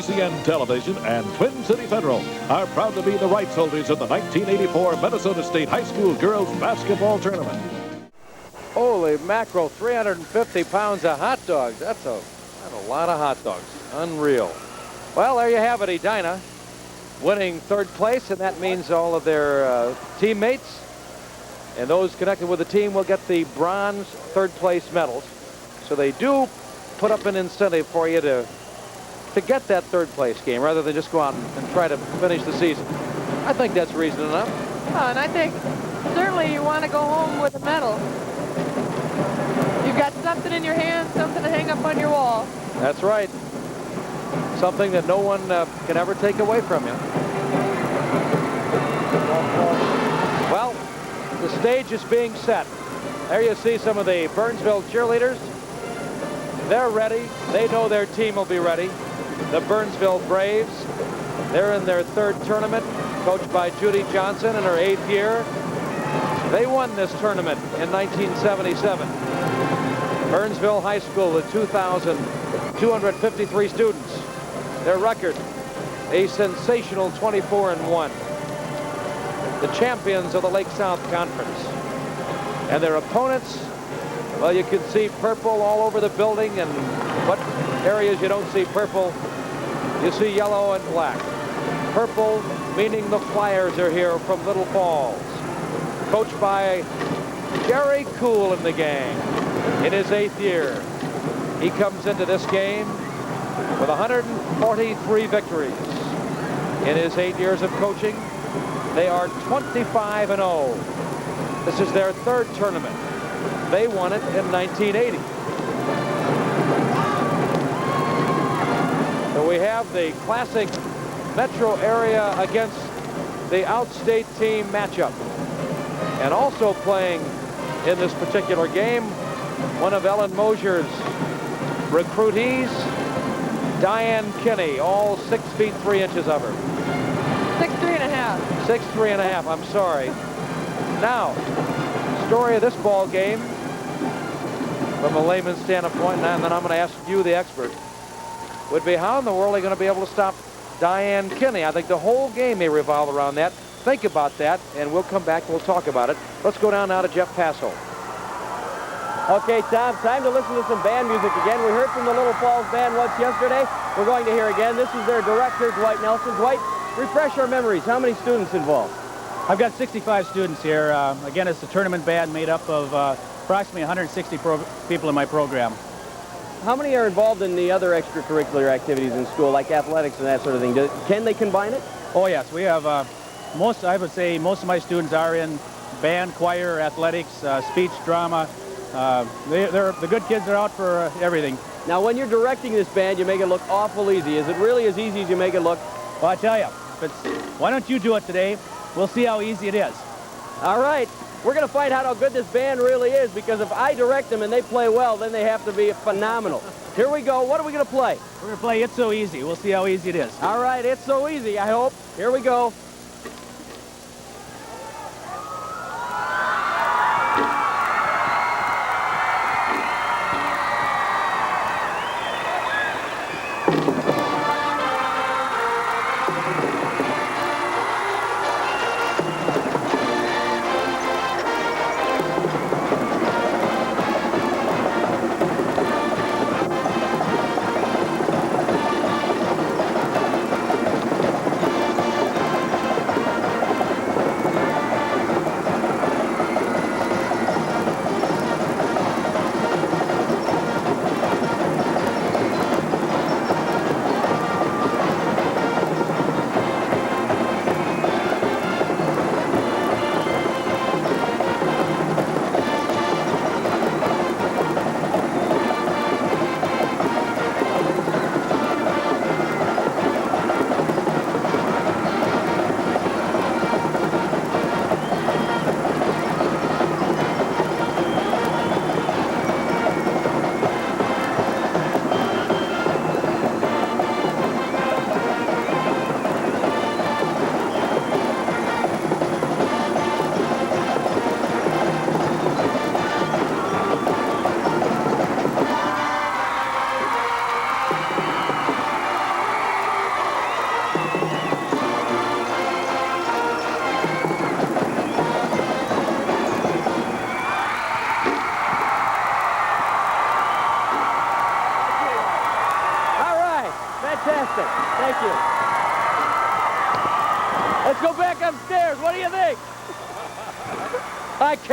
TCN Television and Twin City Federal are proud to be the rights holders of the 1984 Minnesota State High School Girls Basketball Tournament. Holy mackerel, 350 pounds of hot dogs. That's a lot of hot dogs. Unreal. Well, there you have it, Edina winning third place, and that means all of their teammates and those connected with the team will get the bronze third place medals. So they do put up an incentive for you to get that third place game rather than just go out and try to finish the season. I think that's reason enough. Oh, and I think certainly you want to go home with a medal. You've got something in your hand, something to hang up on your wall. That's right. Something that no one can ever take away from you. Well, the stage is being set. There you see some of the Burnsville cheerleaders. They're ready. They know their team will be ready. The Burnsville Braves. They're in their third tournament, coached by Judy Johnson in her 8th year. They won this tournament in 1977. Burnsville High School with 2,253 students. Their record, a sensational 24-1. The champions of the Lake South Conference. And their opponents, well, you can see purple all over the building, and what areas you don't see purple, you see yellow and black. Purple meaning the Flyers are here from Little Falls. Coached by Jerry Cool in the gang in his 8th year. He comes into this game with 143 victories. In his 8 years of coaching, they are 25-0. This is their third tournament. They won it in 1980. So we have the classic metro area against the outstate team matchup. And also playing in this particular game, one of Ellen Mosier's recruitees, Diane Kinney, all 6 feet 3 inches of her. 6'3½". 6'3½", I'm sorry. Now, story of this ball game from a layman's standpoint, and then I'm going to ask you, the expert, would be how in the world are they going to be able to stop Diane Kinney? I think the whole game may revolve around that. Think about that, and we'll come back. We'll talk about it. Let's go down now to Jeff Passo. Okay, Tom, time to listen to some band music again. We heard from the Little Falls Band once yesterday. We're going to hear again. This is their director, Dwight Nelson. Dwight, refresh our memories. How many students involved? I've got 65 students here. Again, it's a tournament band made up of approximately 160 people in my program. How many are involved in the other extracurricular activities in school, like athletics and that sort of thing? Can they combine it? Oh, yes. We have I would say most of my students are in band, choir, athletics, speech, drama. The good kids are out for everything. Now, when you're directing this band, you make it look awful easy. Is it really as easy as you make it look? Well, I tell you, why don't you do it today? We'll see how easy it is. All right. We're going to find out how good this band really is, because if I direct them and they play well, then they have to be phenomenal. Here we go. What are we going to play? We're going to play It's So Easy. We'll see how easy it is. All right. It's so easy, I hope. Here we go.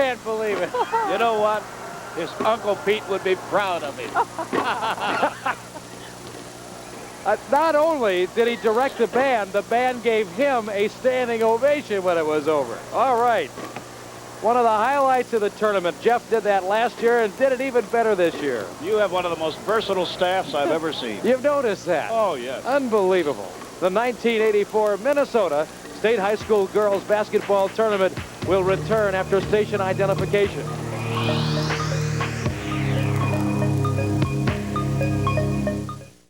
can't believe it. You know what? His Uncle Pete would be proud of him. Not only did he direct the band gave him a standing ovation when it was over. All right. One of the highlights of the tournament. Jeff did that last year and did it even better this year. You have one of the most versatile staffs I've ever seen. You've noticed that? Oh, yes. Unbelievable. The 1984 Minnesota State High School Girls Basketball Tournament will return after station identification.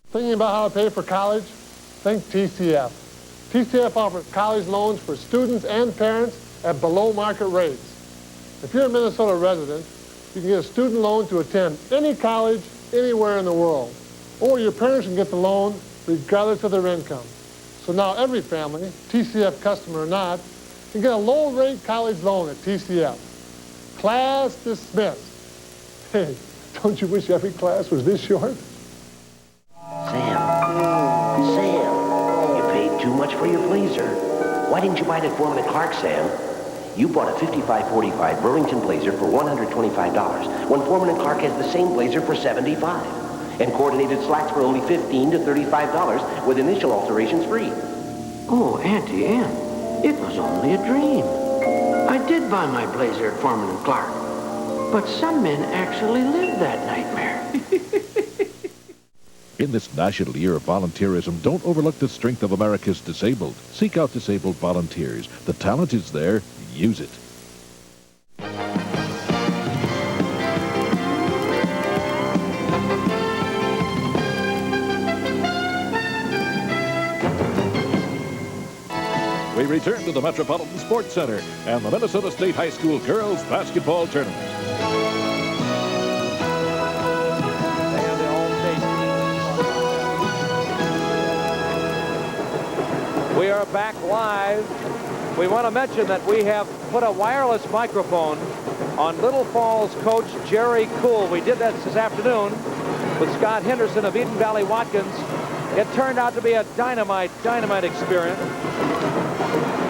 Thinking about how to pay for college? Think TCF. TCF offers college loans for students and parents at below market rates. If you're a Minnesota resident, you can get a student loan to attend any college anywhere in the world. Or your parents can get the loan regardless of their income. So now every family, TCF customer or not, can get a low-rate college loan at TCF. Class dismissed. Hey, don't you wish every class was this short? Sam, you paid too much for your blazer. Why didn't you buy it at Foreman & Clark, Sam? You bought a 5545 Burlington blazer for $125 when Foreman & Clark has the same blazer for $75. And coordinated slacks for only $15 to $35 with initial alterations free. Oh, Auntie Ann, it was only a dream. I did buy my blazer at Foreman & Clark, but some men actually lived that nightmare. In this National Year of Volunteerism, don't overlook the strength of America's disabled. Seek out disabled volunteers. The talent is there. Use it. We return to the Metropolitan Sports Center and the Minnesota State High School Girls Basketball Tournament. We are back live. We want to mention that we have put a wireless microphone on Little Falls coach Jerry Cool. We did that this afternoon with Scott Henderson of Eden Valley Watkins. It turned out to be a dynamite experience.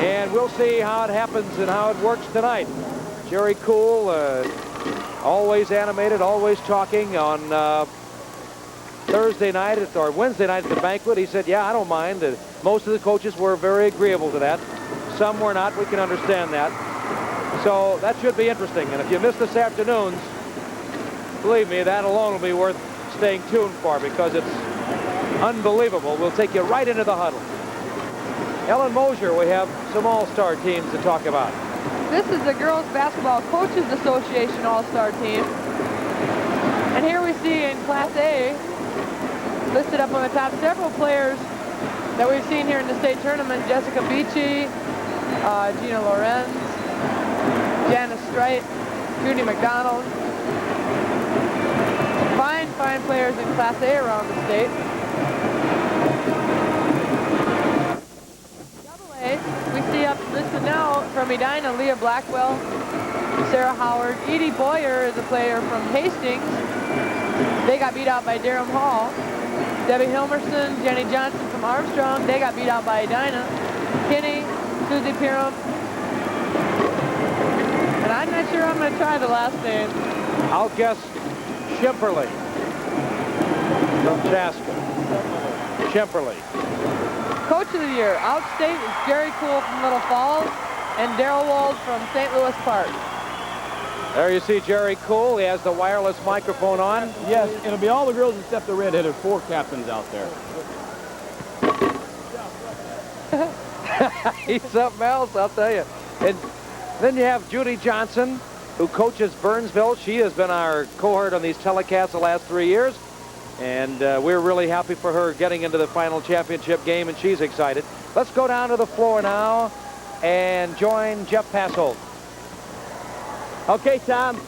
And we'll see how it happens and how it works tonight. Jerry Cool, always animated, always talking. On Thursday night or Wednesday night at the banquet, he said, yeah, I don't mind. Most of the coaches were very agreeable to that. Some were not. We can understand that. So that should be interesting. And if you missed this afternoon's, believe me, that alone will be worth staying tuned for because it's unbelievable. We'll take you right into the huddle. Ellen Mosier, we have some all-star teams to talk about. This is the Girls Basketball Coaches Association all-star team. And here we see in Class A, listed up on the top, several players that we've seen here in the state tournament. Jessica Beachy, Gina Lorenz, Janice Strite, Judy McDonald. Fine players in Class A around the state. Double A, we see up listed now from Edina, Leah Blackwell, Sarah Howard. Edie Boyer is a player from Hastings. They got beat out by Durham Hall. Debbie Hilmerson, Jenny Johnson from Armstrong. They got beat out by Edina. Kinney, Susie Pirum. And I'm not sure I'm going to try the last name. I'll guess Shimperly from Chaska. Shimperly. Coach of the year, outstate is Jerry Cool from Little Falls and Darrell Wald from St. Louis Park. There you see Jerry Cool. He has the wireless microphone on. Yes, it'll be all the girls except the redheaded four captains out there. He's something else, I'll tell you. And then you have Judy Johnson, who coaches Burnsville. She has been our cohort on these telecasts the last 3 years. And we're really happy for her getting into the final championship game, and she's excited. Let's go down to the floor now and join Jeff Passold. Okay, Tom,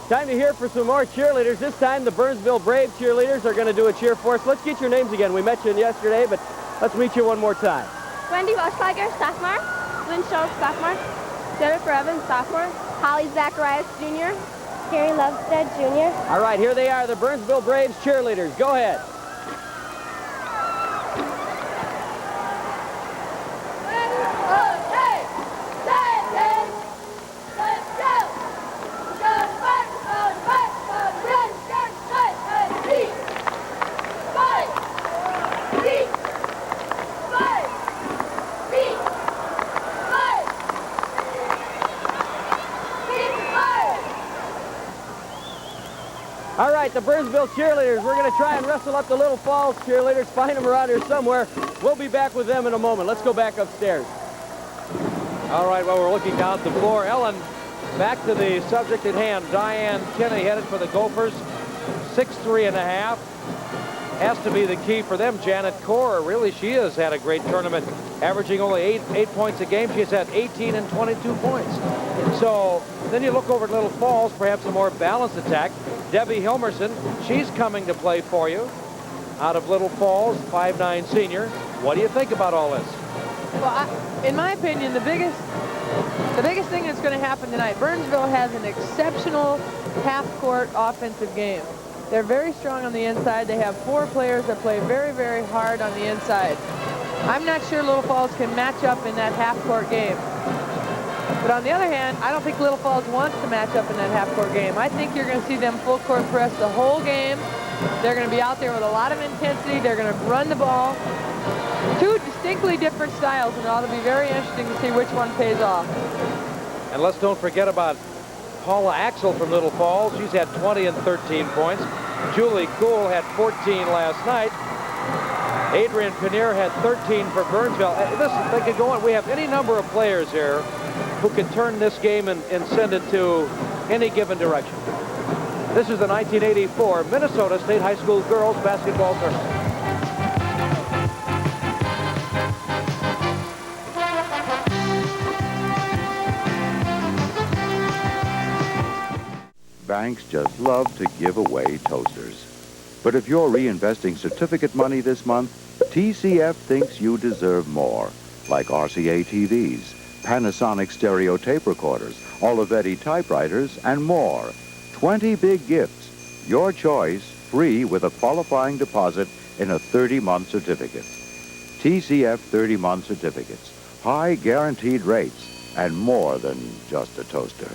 time to hear for some more cheerleaders. This time, the Burnsville Brave cheerleaders are going to do a cheer for us. Let's get your names again. We met you yesterday, but let's meet you one more time. Wendy Welschlager, sophomore. Lynn Schultz, sophomore. Jennifer Evans, sophomore. Holly Zacharias, junior. Carrie Lovestead, junior. All right, here they are, the Burnsville Braves cheerleaders. Go ahead. All right, the Burnsville cheerleaders. We're going to try and wrestle up the Little Falls cheerleaders, find them around here somewhere. We'll be back with them in a moment. Let's go back upstairs. All right, well, we're looking down at the floor. Ellen, back to the subject at hand. Diane Kinney headed for the Gophers. 6'3½". Has to be the key for them. Janet Core, really, she has had a great tournament, averaging only 8 points a game. She's had 18 and 22 points. So then you look over at Little Falls, perhaps a more balanced attack. Debbie Hilmerson, she's coming to play for you out of Little Falls, 5'9" senior. What do you think about all this? Well, in my opinion, the biggest thing that's going to happen tonight, Burnsville has an exceptional half-court offensive game. They're very strong on the inside. They have 4 players that play very, very hard on the inside. I'm not sure Little Falls can match up in that half-court game. But on the other hand, I don't think Little Falls wants to match up in that half-court game. I think you're going to see them full-court press the whole game. They're going to be out there with a lot of intensity. They're going to run the ball. 2 distinctly different styles, and it ought to be very interesting to see which one pays off. And let's don't forget about Paula Axel from Little Falls. She's had 20 and 13 points. Julie Kuhl had 14 last night. Adrian Pannier had 13 for Burnsville. Listen, they could go on. We have any number of players here who can turn this game and send it to any given direction. This is the 1984 Minnesota State High School girls basketball tournament. Banks just love to give away toasters. But if you're reinvesting certificate money this month, TCF thinks you deserve more, like RCA TVs, Panasonic stereo tape recorders, Olivetti typewriters, and more. 20 big gifts. Your choice, free with a qualifying deposit in a 30-month certificate. TCF 30-month certificates. High guaranteed rates and more than just a toaster.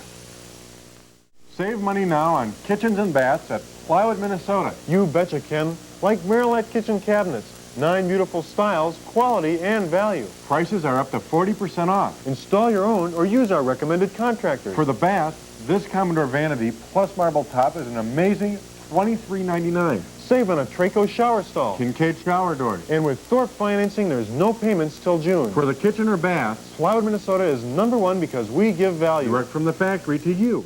Save money now on kitchens and baths at Plywood, Minnesota. You betcha, Ken. Like Marilite kitchen cabinets. 9 beautiful styles, quality, and value. Prices are up to 40% off. Install your own or use our recommended contractors. For the bath, this Commodore Vanity plus marble top is an amazing $23.99. Save on a Traco shower stall. Kincaid shower doors. And with Thorpe financing, there's no payments till June. For the kitchen or bath, Plywood, Minnesota is #1 because we give value. Direct from the factory to you.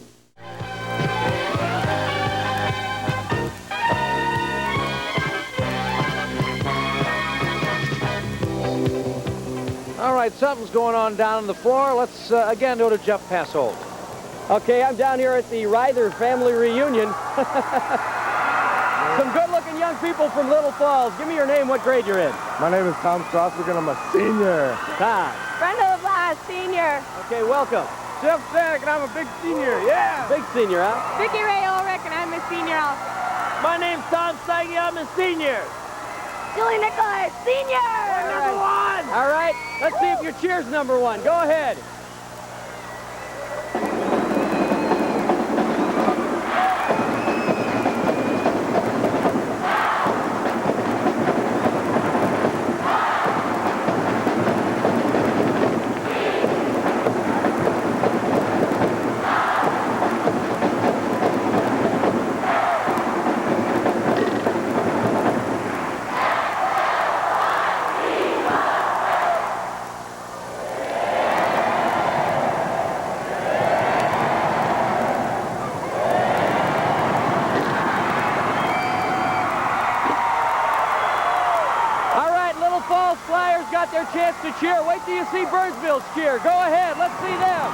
All right, something's going on down on the floor. Let's again go to Jeff Passold. Okay, I'm down here at the Ryther family reunion. Some good-looking young people from Little Falls. Give me your name, what grade you're in. My name is Tom Strasberg, and I'm a senior. Tom. Brenda LeBlanc, senior. Okay, welcome. Jeff Sack, and I'm a big senior, yeah. Big senior, huh? Vicky Ray Ulrich, and I'm a senior also. My name's Tom Steige, I'm a senior. Julie Nicholas, senior. Number 1. All right, let's see if your cheer's #1. Go ahead. Their chance to cheer. Wait till you see Burnsville's cheer. Go ahead. Let's see them.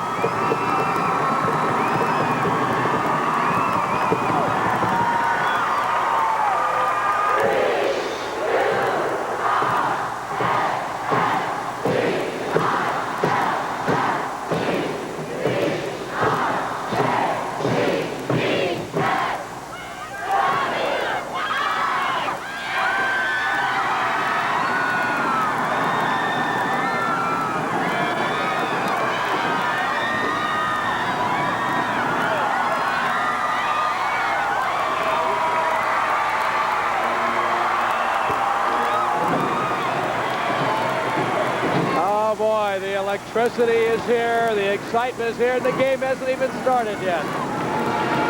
Electricity is here, the excitement is here, and the game hasn't even started yet.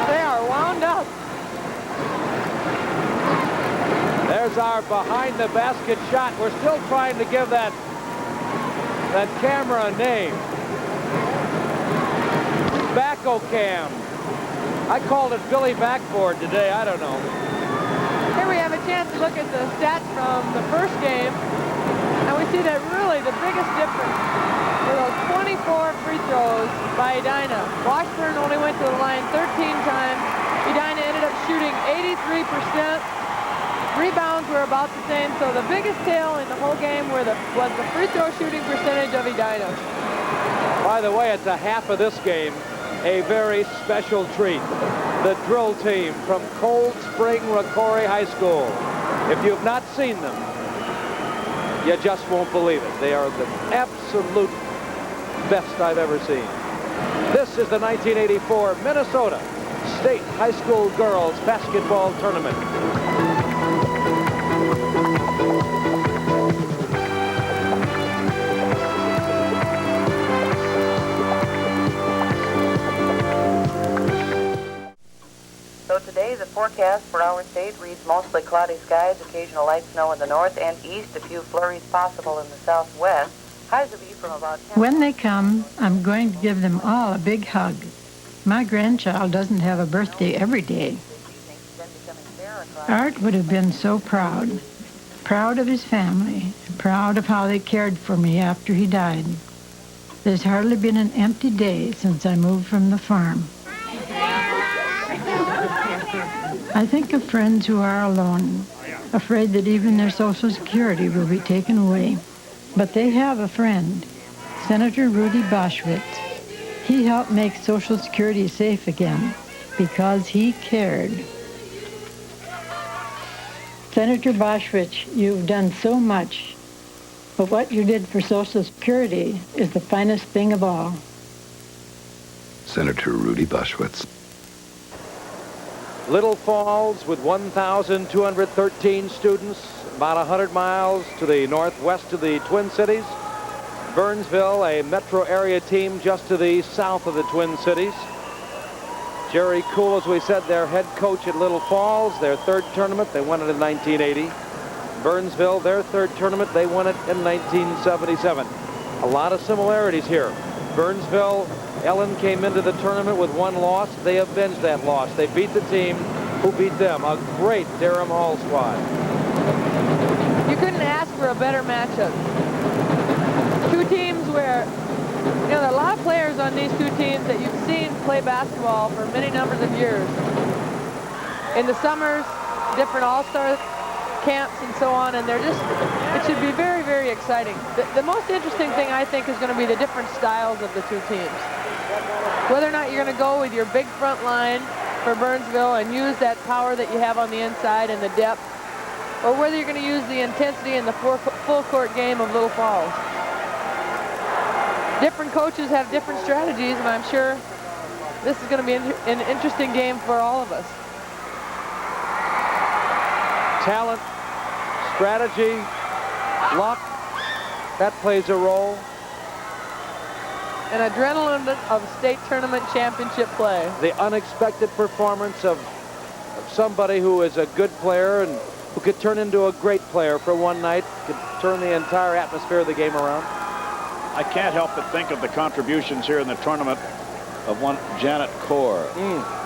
They are wound up. There's our behind the basket shot. We're still trying to give that camera a name. Backo Cam. I called it Billy Backboard today. I don't know. Here we have a chance to look at the stats from the first game. And we see that really the biggest difference were those 24 free throws by Edina. Washburn only went to the line 13 times. Edina ended up shooting 83%. Rebounds were about the same. So the biggest tale in the whole game was the free throw shooting percentage of Edina. By the way, at the half of this game, a very special treat. The drill team from Cold Spring Rocori High School. If you've not seen them, you just won't believe it. They are the absolute best I've ever seen. This is the 1984 Minnesota State High School Girls Basketball Tournament. So today the forecast for our state reads mostly cloudy skies, occasional light snow in the north and east, a few flurries possible in the southwest. Highs will be from about 10. When they come, I'm going to give them all a big hug. My grandchild doesn't have a birthday every day. Art would have been so proud. Proud of his family, proud of how they cared for me after he died. There's hardly been an empty day since I moved from the farm. I think of friends who are alone, afraid that even their Social Security will be taken away. But they have a friend, Senator Rudy Boschwitz. He helped make Social Security safe again because he cared. Senator Boschwitz, you've done so much, but what you did for Social Security is the finest thing of all. Senator Rudy Boschwitz. Little Falls with 1,213 students, about 100 miles to the northwest of the Twin Cities. Burnsville, a metro area team just to the south of the Twin Cities. Jerry Cool, as we said, their head coach at Little Falls, their third tournament, they won it in 1980. Burnsville, their third tournament, they won it in 1977. A lot of similarities here. Burnsville, Ellen came into the tournament with one loss. They avenged that loss. They beat the team who beat them. A great Durham Hall squad. You couldn't ask for a better matchup. Two teams where, there are a lot of players on these two teams that you've seen play basketball for many numbers of years. In the summers, different all-star camps and so on, and it should be very, very exciting. The most interesting thing, I think, is going to be the different styles of the two teams. Whether or not you're going to go with your big front line for Burnsville and use that power that you have on the inside and the depth, or whether you're going to use the intensity in the full court game of Little Falls. Different coaches have different strategies, and I'm sure this is going to be an interesting game for all of us. Talent, strategy, luck, that plays a role. An adrenaline of state tournament championship play. The unexpected performance of somebody who is a good player and who could turn into a great player for one night, could turn the entire atmosphere of the game around. I can't help but think of the contributions here in the tournament of one Janet Kaur,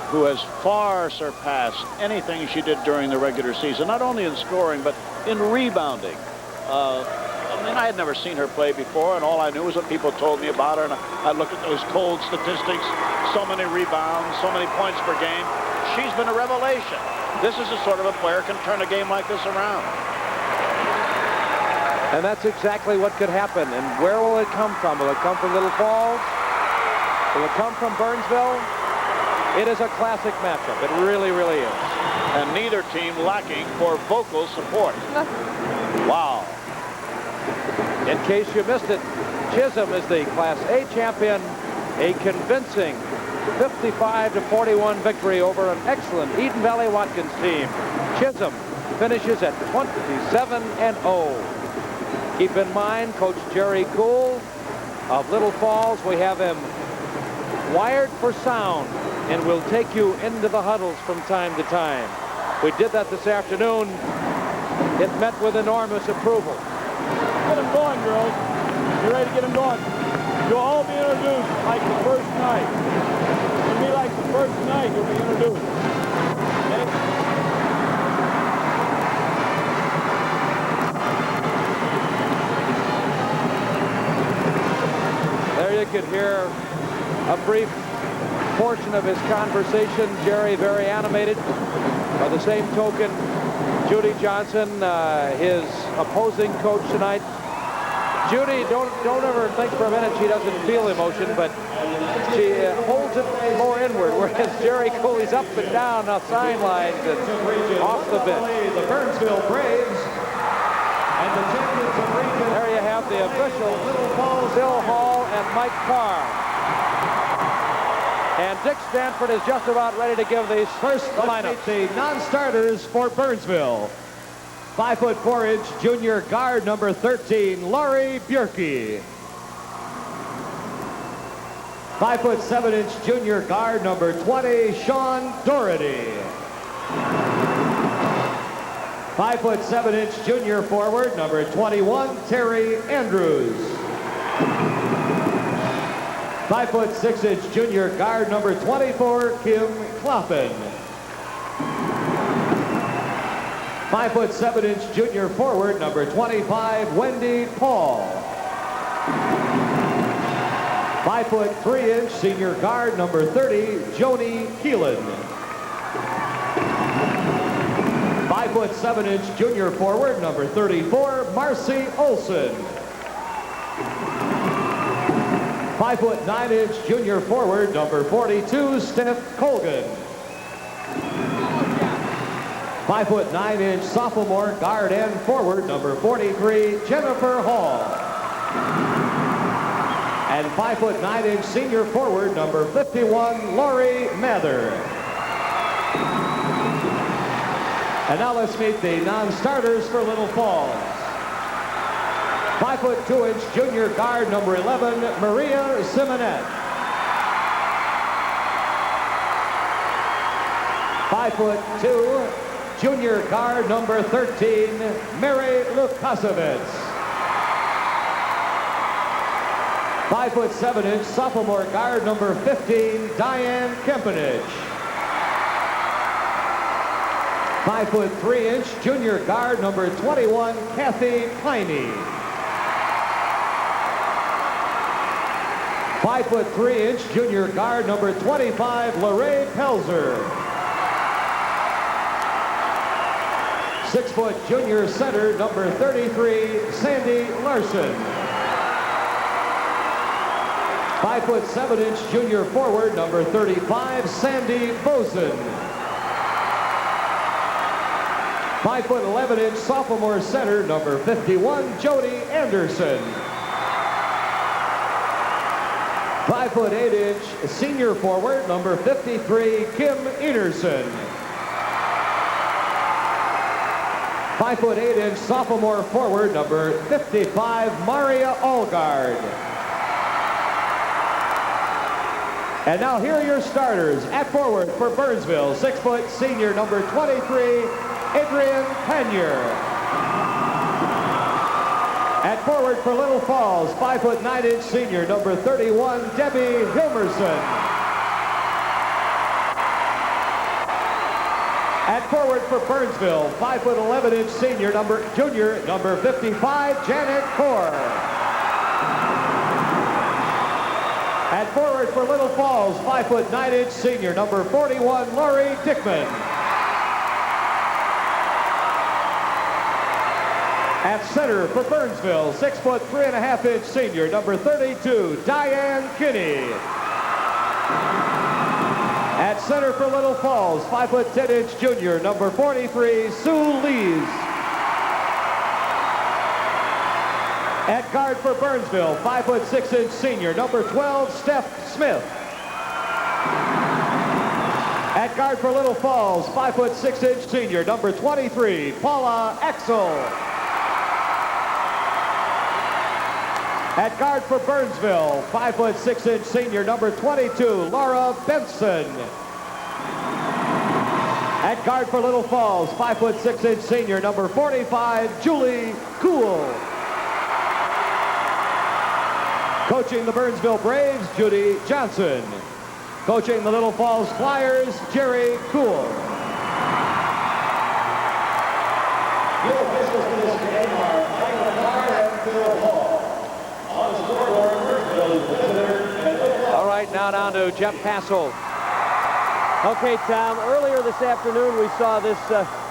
who has far surpassed anything she did during the regular season, not only in scoring, but in rebounding. I mean, I had never seen her play before, and all I knew was what people told me about her, and I looked at those cold statistics, so many rebounds, so many points per game. She's been a revelation. This is the sort of a player who can turn a game like this around. And that's exactly what could happen. And where will it come from? Will it come from Little Falls? Will it come from Burnsville? It is a classic matchup. It really, really is. And neither team lacking for vocal support. Wow. In case you missed it, Chisholm is the Class A champion. A convincing 55-41 victory over an excellent Eden Valley Watkins team. Chisholm finishes at 27-0. Keep in mind, Coach Jerry Gould of Little Falls, we have him wired for sound and will take you into the huddles from time to time. We did that this afternoon it met with enormous approval. Get them going, girls. You're ready to get them going. You'll all be introduced like the first night. It'll be like the first night you'll be introduced. Okay? There you could hear a brief portion of his conversation. Jerry very animated. By the same token, Judy Johnson, his opposing coach tonight. Judy, don't ever think for a minute she doesn't feel emotion, but she holds it more inward, whereas Jerry Cooley's up and down the sidelines and off the bench. The Burnsville Braves and the champions of region. There you have the officials, Bill Hall and Mike Carr. And Dick Stanford is just about ready to give these first lineup. The non-starters for Burnsville. 5'4" junior guard number 13, Laurie Bjerke. 5'7" junior guard number 20, Sean Doherty. 5'7" junior forward number 21, Terry Andrews. 5'6" junior guard number 24, Kim Kloppen. 5'7" junior forward number 25, Wendy Paul. 5'3" senior guard number 30, Joni Keelan. 5'7" junior forward number 34, Marcy Olson. 5'9" junior forward number 42, Steph Colgan. 5'9" sophomore guard and forward number 43, Jennifer Hall. And 5'9" senior forward number 51, Lori Mather. And now let's meet the non-starters for Little Falls. 5'2" junior guard number 11, Maria Simonette. 5'2" junior guard number 13, Mary Lukasevich. 5'7" sophomore guard number 15, Diane Kempenich. 5'3" junior guard number 21, Kathy Piney. 5'3" junior guard number 25, Lorraine Pelzer. 6' junior center number 33, Sandy Larson. 5'7" junior forward number 35, Sandy Boson. 5'11" sophomore center number 51, Jody Anderson. 5'8" senior forward number 53, Kim Enerson. 5'8" sophomore forward number 55, Maria Allgard. And now here are your starters. At forward for Burnsville, 6' senior number 23, Adrian Pannier. At forward for Little Falls, 5'9" senior number 31, Debbie Hilmerson. At forward for Burnsville, 5'11" senior junior number 55, Janet Core. At forward for Little Falls, 5'9" senior number 41, Laurie Dickman. At center for Burnsville, 6'3.5" senior number 32, Diane Kinney. At center for Little Falls, 5'10" junior number 43, Sue Lees. At guard for Burnsville, 5'6" senior number 12, Steph Smith. At guard for Little Falls, 5'6" senior number 23, Paula Axel. At guard for Burnsville, 5'6" senior number 22, Laura Benson. At At guard for Little Falls, 5'6" senior, number 45, Julie Cool. Coaching the Burnsville Braves, Judy Johnson. Coaching the Little Falls Flyers, Jerry Cool. Your officials for this game are Michael Clark and Phil Hall. On the scoreboard, Burnsville is the visitor. All right, now down to Jeff Castle. Okay, Tom, earlier this afternoon we saw this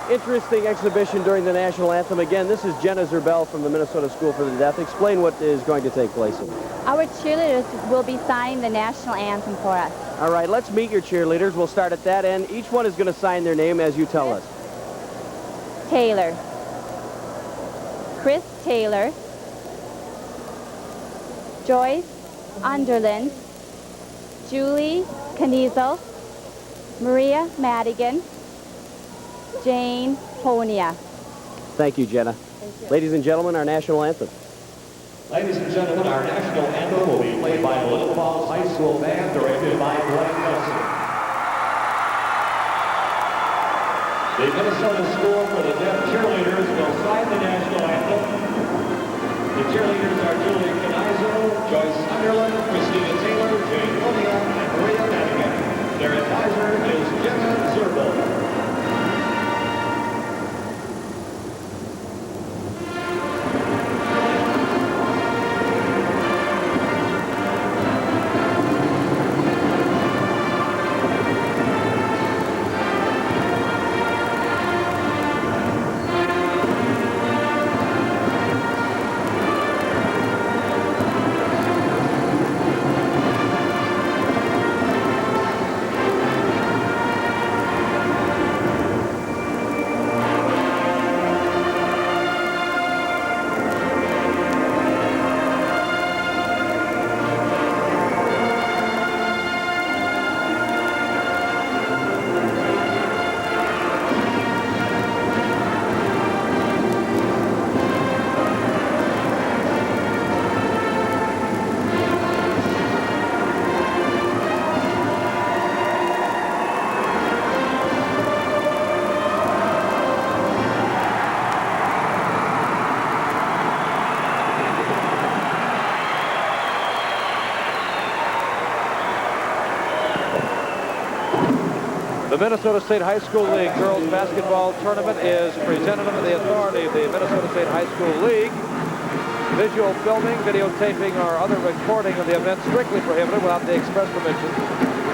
interesting exhibition during the national anthem. Again, this is Jenna Zerbel from the Minnesota School for the Deaf. Explain what is going to take place here. Our cheerleaders will be signing the national anthem for us. All right, let's meet your cheerleaders. We'll start at that end. Each one is going to sign their name as you tell us. Taylor. Chris Taylor. Joyce Underland. Julie Kniezel. Maria Madigan. Jane Honia. Thank you, Jenna. Thank you. Ladies and gentlemen, our national anthem. Ladies and gentlemen, our national anthem will be played by the Little Falls High School Band, directed by Glenn Nelson. The Minnesota School for the Deaf cheerleaders will sign the national anthem. The cheerleaders are Julie Kniezel, Joyce Underland, Christina Taylor, Jane Honia, and Maria Madigan. Their advisor is Jenna Zerbel. The Minnesota State High School League Girls Basketball Tournament is presented under the authority of the Minnesota State High School League. Visual filming, videotaping, or other recording of the event strictly prohibited without the express permission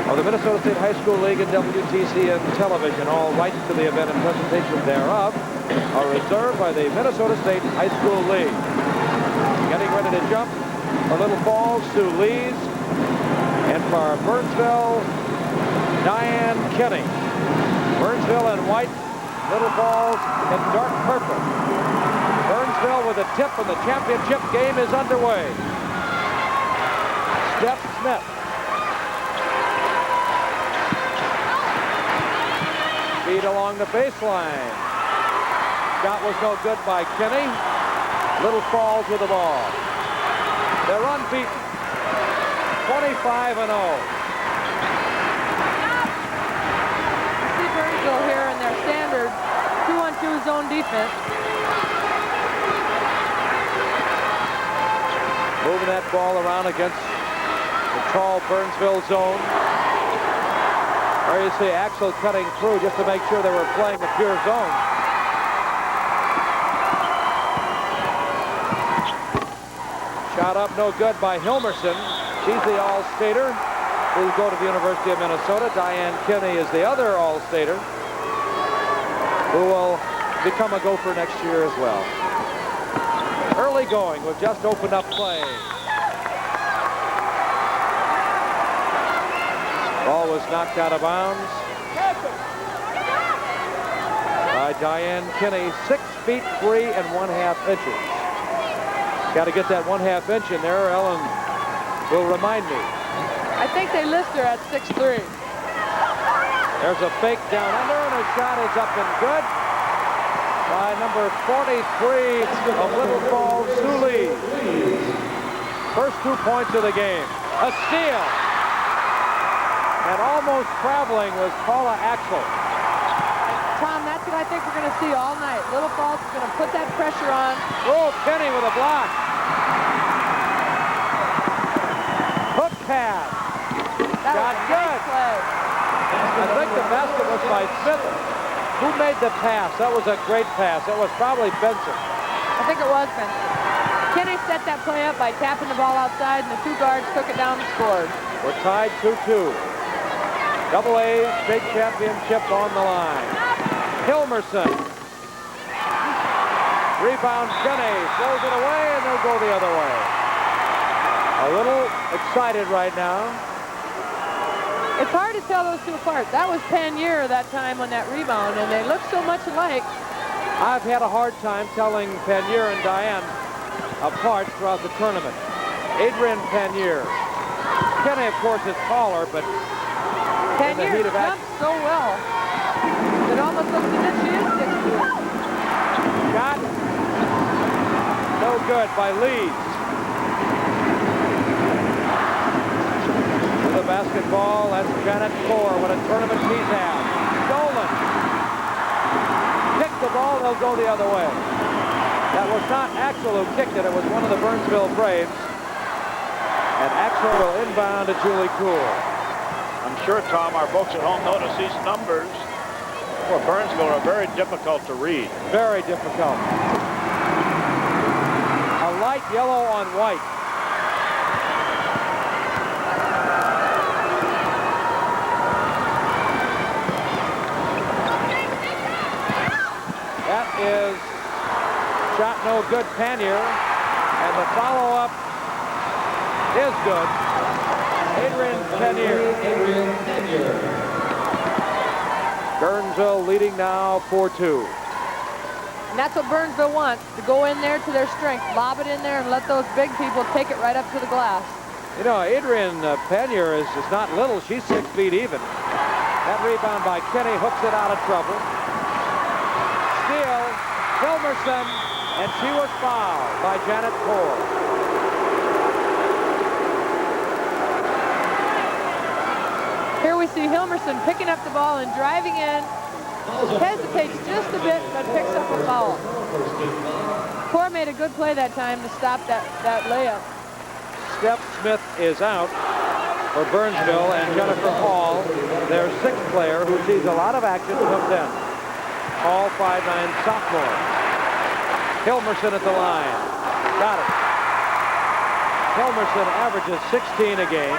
of the Minnesota State High School League and WTCN Television. All rights to the event and presentation thereof are reserved by the Minnesota State High School League. Getting ready to jump for Little Falls, Sue Lees, and for Burnsville, Diane Kinney. Burnsville in white, Little Falls in dark purple. Burnsville with a tip, and the championship game is underway. Steph Smith. Feed along the baseline. Shot was no good by Kinney. Little Falls with the ball. They're unbeaten. 25-0. Here in their standard 2-on-2 zone defense. Moving that ball around against the tall Burnsville zone. There you see Axel cutting through just to make sure they were playing the pure zone. Shot up no good by Hilmerson. She's the all-stater who will go to the University of Minnesota. Diane Kinney is the other all-stater who will become a Gopher next year as well. Early going, we've just opened up play. Ball was knocked out of bounds by Diane Kinney, 6 feet 3 1/2 inches. Got to get that 1/2 inch in there. Ellen will remind me. I think they list her at 6'3". There's a fake down under, and a shot is up and good by number 43 of Little Falls, Sue Lee. First 2 points of the game. A steal. And almost traveling was Paula Axel. Tom, that's what I think we're going to see all night. Little Falls is going to put that pressure on. Oh, Kenny with a block. Hook pass. That Got was a good. nice play. I think the basket was by Smith. Who made the pass? That was a great pass. That was probably Benson. I think it was Benson. Kenny set that play up by tapping the ball outside, and the two guards took it down and scored. We're tied 2-2. Double-A state championship on the line. Hilmerson. Rebound, Kenny. Throws it away, and they'll go the other way. A little excited right now. It's hard to tell those two apart. That was Pannier that time on that rebound, and they look so much alike. I've had a hard time telling Pannier and Diane apart throughout the tournament. Adrian Pannier. Kenny, of course, is taller, but Pannier jumps so well. It almost looks as if she is 6'2". Shot. No good by Leeds. The basketball, that's Janet Core. What a tournament she's had. Stolen. Kick the ball, they'll go the other way. That was not Axel who kicked it. It was one of the Burnsville Braves. And Axel will inbound to Julie Cool. I'm sure, Tom, our folks at home notice these numbers for Burnsville are very difficult to read. Very difficult. A light yellow on white. That is shot no good, Pannier. And the follow-up is good. Adrian Pannier. Burnsville leading now 4-2. And that's what Burnsville wants, to go in there to their strength, lob it in there, and let those big people take it right up to the glass. You know, Adrian Pannier is not little. She's 6 feet even. That rebound by Kenny hooks it out of trouble. Steal, Hilmerson, and she was fouled by Janet Core. Here we see Hilmerson picking up the ball and driving in. Hesitates just a bit, but picks up a foul. Core made a good play that time to stop that layup. Steph Smith is out for Burnsville, and Jennifer Hall, their 6th player, who sees a lot of action, comes in. Hall, 5'9" sophomore. Hilmerson at the line. Got it. Hilmerson averages 16 a game.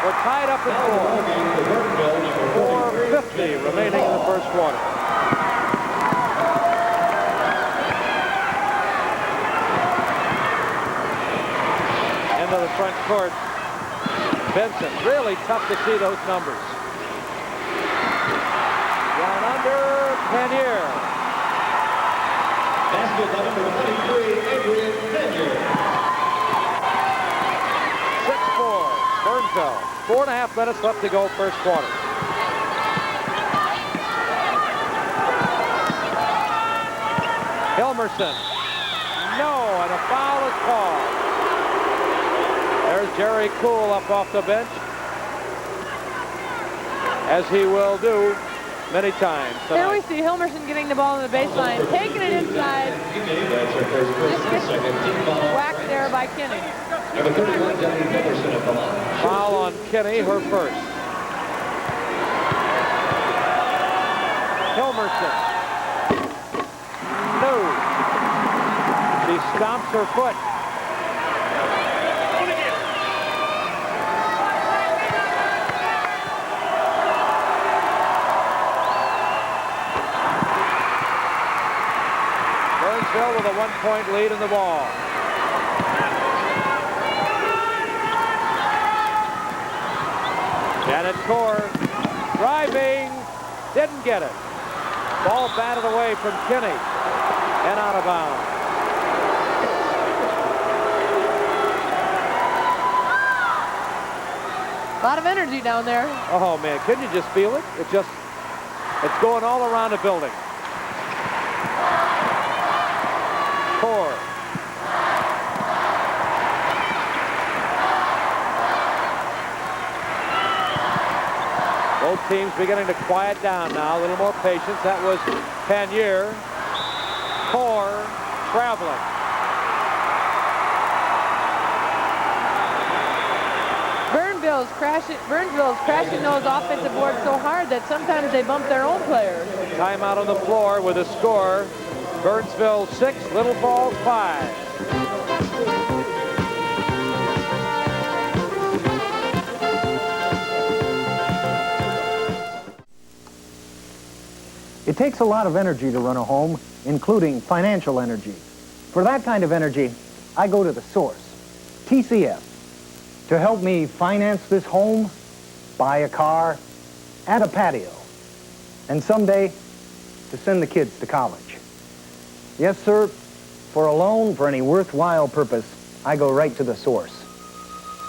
We're tied up at 4:50 remaining in the first quarter. Into the front court. Benson, really tough to see those numbers. Down under, Pannier. Basket by number 23, Adrian Pannier. 6-4, Burnsville. 4.5 minutes left to go first quarter. Hilmerson. No, and a foul is called. There's Jerry Cool up off the bench, as he will do many times tonight. Here we see Hilmerson getting the ball on the baseline, taking it inside. Just gets whacked there by Kenny. Foul on Kenny, her first. Hilmerson. No. She stomps her foot. Burnsville with a 1-point lead in the ball. Janet Core driving, didn't get it. Ball batted away from Kenny and out of bounds. A lot of energy down there. Oh man, can you just feel it? It's going all around the building. Core. teams beginning to quiet down now. A little more patience. That was Pannier. Core traveling. Burnsville's crashing those offensive boards so hard that sometimes they bump their own players. Timeout on the floor with a score. Burnsville 6, Little Falls 5. It takes a lot of energy to run a home, including financial energy. For that kind of energy, I go to the source, TCF. To help me finance this home, buy a car, add a patio, and someday to send the kids to college. Yes, sir, for a loan for any worthwhile purpose, I go right to the source.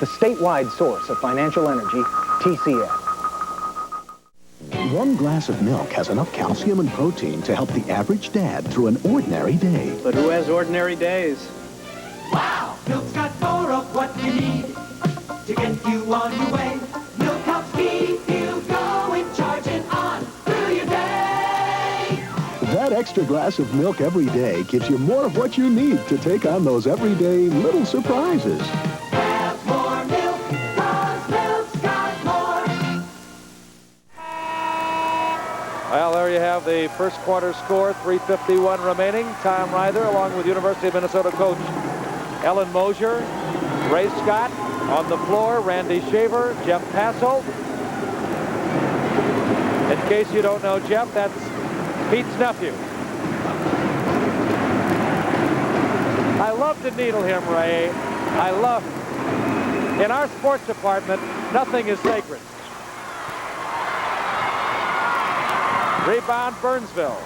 The statewide source of financial energy, TCF. One glass of milk has enough calcium and protein to help the average dad through an ordinary day. But who has ordinary days? Wow! Milk's got more of what you need to get you on your way. Milk helps keep you going, charging on through your day. That extra glass of milk every day gives you more of what you need to take on those everyday little surprises. Have more milk, 'cause milk's got more. Well, there you have the first quarter score, 3:51 remaining. Tom Ryther, along with University of Minnesota coach Ellen Mosier, Ray Scott on the floor, Randy Shaver, Jeff Passel. In case you don't know Jeff, that's Pete's nephew. I love to needle him, Ray. In our sports department, nothing is sacred. Rebound, Burnsville.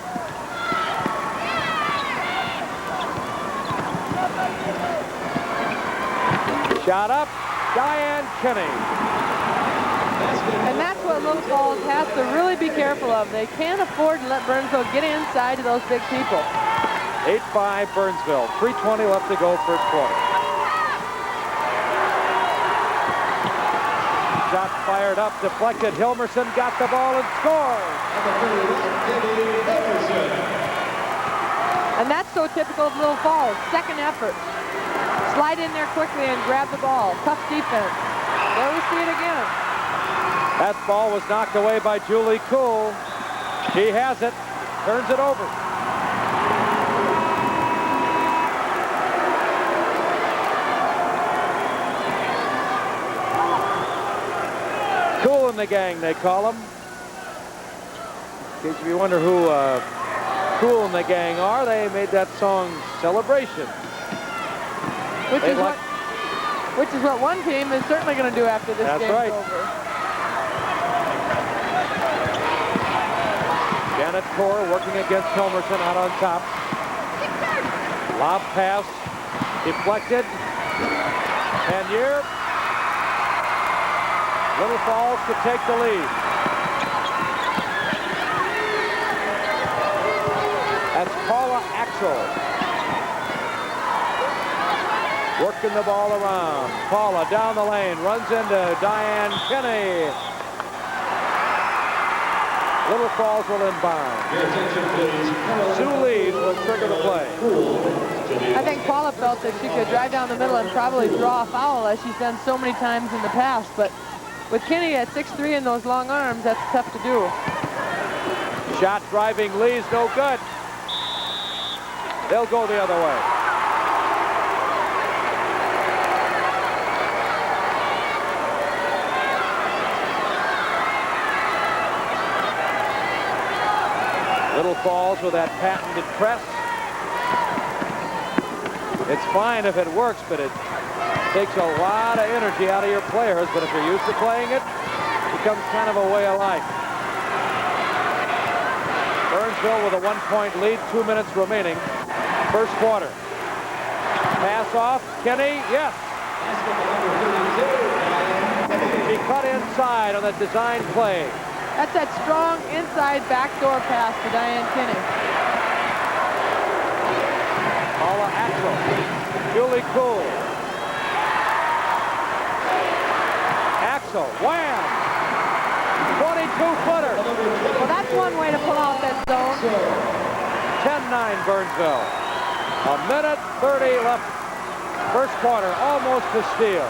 Shot up, Diane Kinney. And that's what Little Falls has to really be careful of. They can't afford to let Burnsville get inside to those big people. 8-5 Burnsville. 3:20 left to go first quarter. Shot fired up, deflected. Hilmerson got the ball and scored. And that's so typical of Little Falls. Second effort. Slide in there quickly and grab the ball. Tough defense. There we see it again. That ball was knocked away by Julie Kuhl. She has it. Turns it over. Kuhl and the gang, they call him. In case you wonder who Kuhl and the gang are, they made that song Celebration. Which is what one team is certainly going to do after this game's over. Janet Core working against Hilmerson out on top. Lob pass deflected. Pannier. Little Falls could take the lead. That's Paula Axel. Working the ball around. Paula down the lane, runs into Diane Kinney. Little Falls will inbound. Sue Lee will trigger the play. I think Paula felt that she could drive down the middle and probably draw a foul as she's done so many times in the past, but with Kinney at 6'3" and those long arms, that's tough to do. Shot driving Lee's no good. They'll go the other way. Little Falls with that patented press. It's fine if it works, but it takes a lot of energy out of your players. But if you're used to playing it, it becomes kind of a way of life. Burnsville with a 1-point lead, 2 minutes remaining. First quarter. Pass off, Kinney, yes. She cut inside on that design play. That's that strong inside backdoor pass to Diane Kinney. Paula Axel, Julie Kuhl. Axel, wham! two-footer. Well, that's one way to pull out that zone. 10-9 Burnsville. A minute 30 left. First quarter, almost to steal.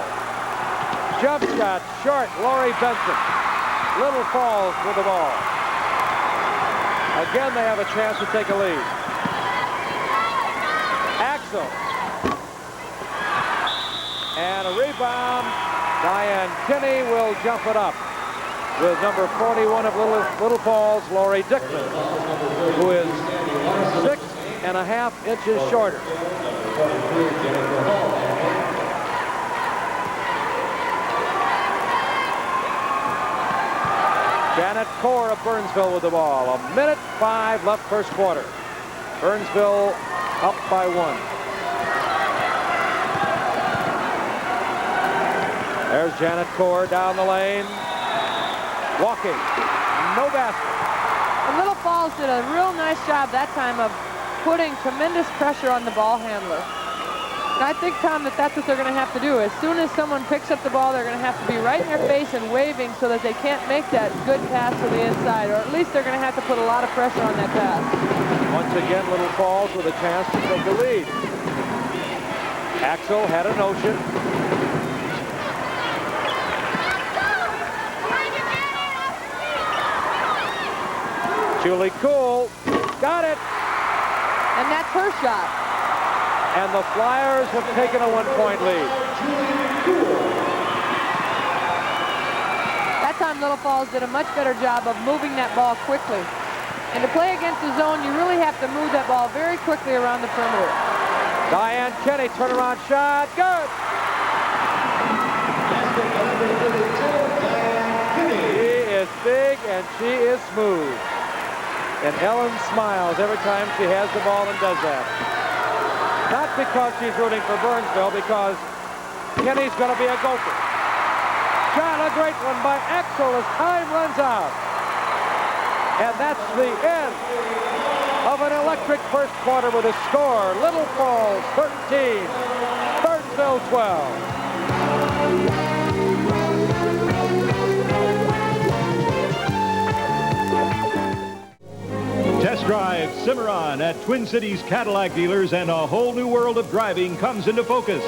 Jump shot, short, Lori Benson. Little Falls with the ball. Again, they have a chance to take a lead. Axel. And a rebound. Diane Kinney will jump it up with number 41 of Little Falls, Lori Dickman, who is 6.5 inches shorter. Janet Core of Burnsville with the ball. A minute 5 left first quarter. Burnsville up by 1. There's Janet Core down the lane. Walking. No basket. And Little Falls did a real nice job that time of putting tremendous pressure on the ball handler. And I think, Tom, that's what they're going to have to do. As soon as someone picks up the ball, they're going to have to be right in their face and waving so that they can't make that good pass to the inside, or at least they're going to have to put a lot of pressure on that pass. Once again, Little Falls with a chance to take the lead. Axel had a notion. Julie Cool got it. And that's her shot. And the Flyers have taken a 1-point lead. That time Little Falls did a much better job of moving that ball quickly. And to play against the zone, you really have to move that ball very quickly around the perimeter. Diane Kinney, turnaround shot, good. She is big and she is smooth. And Ellen smiles every time she has the ball and does that. Not because she's rooting for Burnsville, because Kinney's going to be a Gopher. Shot, a great one by Axel as time runs out. And that's the end of an electric first quarter with a score. Little Falls 13, Burnsville 12. Test drive Cimarron at Twin Cities Cadillac dealers, and a whole new world of driving comes into focus.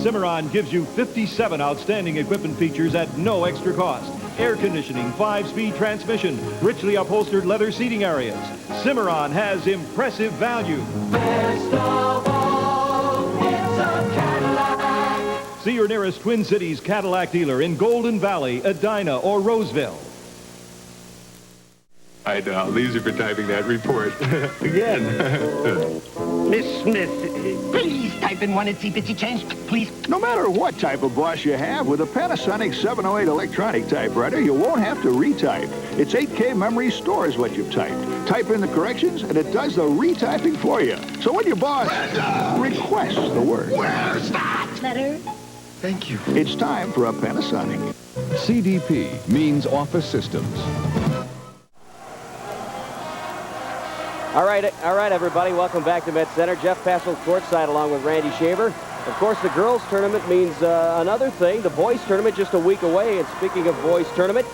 Cimarron gives you 57 outstanding equipment features at no extra cost. Air conditioning, 5-speed transmission, richly upholstered leather seating areas. Cimarron has impressive value. Best of all, it's a Cadillac. See your nearest Twin Cities Cadillac dealer in Golden Valley, Edina, or Roseville. I know. Lazy for typing that report. Again. Miss Smith, please type in one itsy-bitsy change, please. No matter what type of boss you have, with a Panasonic 708 electronic typewriter, you won't have to retype. Its 8K memory stores what you've typed. Type in the corrections, and it does the retyping for you. So when your boss requests the word... Where's that? Letter. Thank you. It's time for a Panasonic. CDP means Office Systems. All right, everybody. Welcome back to Met Center. Jeff Passel courtside along with Randy Shaver. Of course, the girls' tournament means another thing. The boys' tournament just a week away. And speaking of boys' tournament,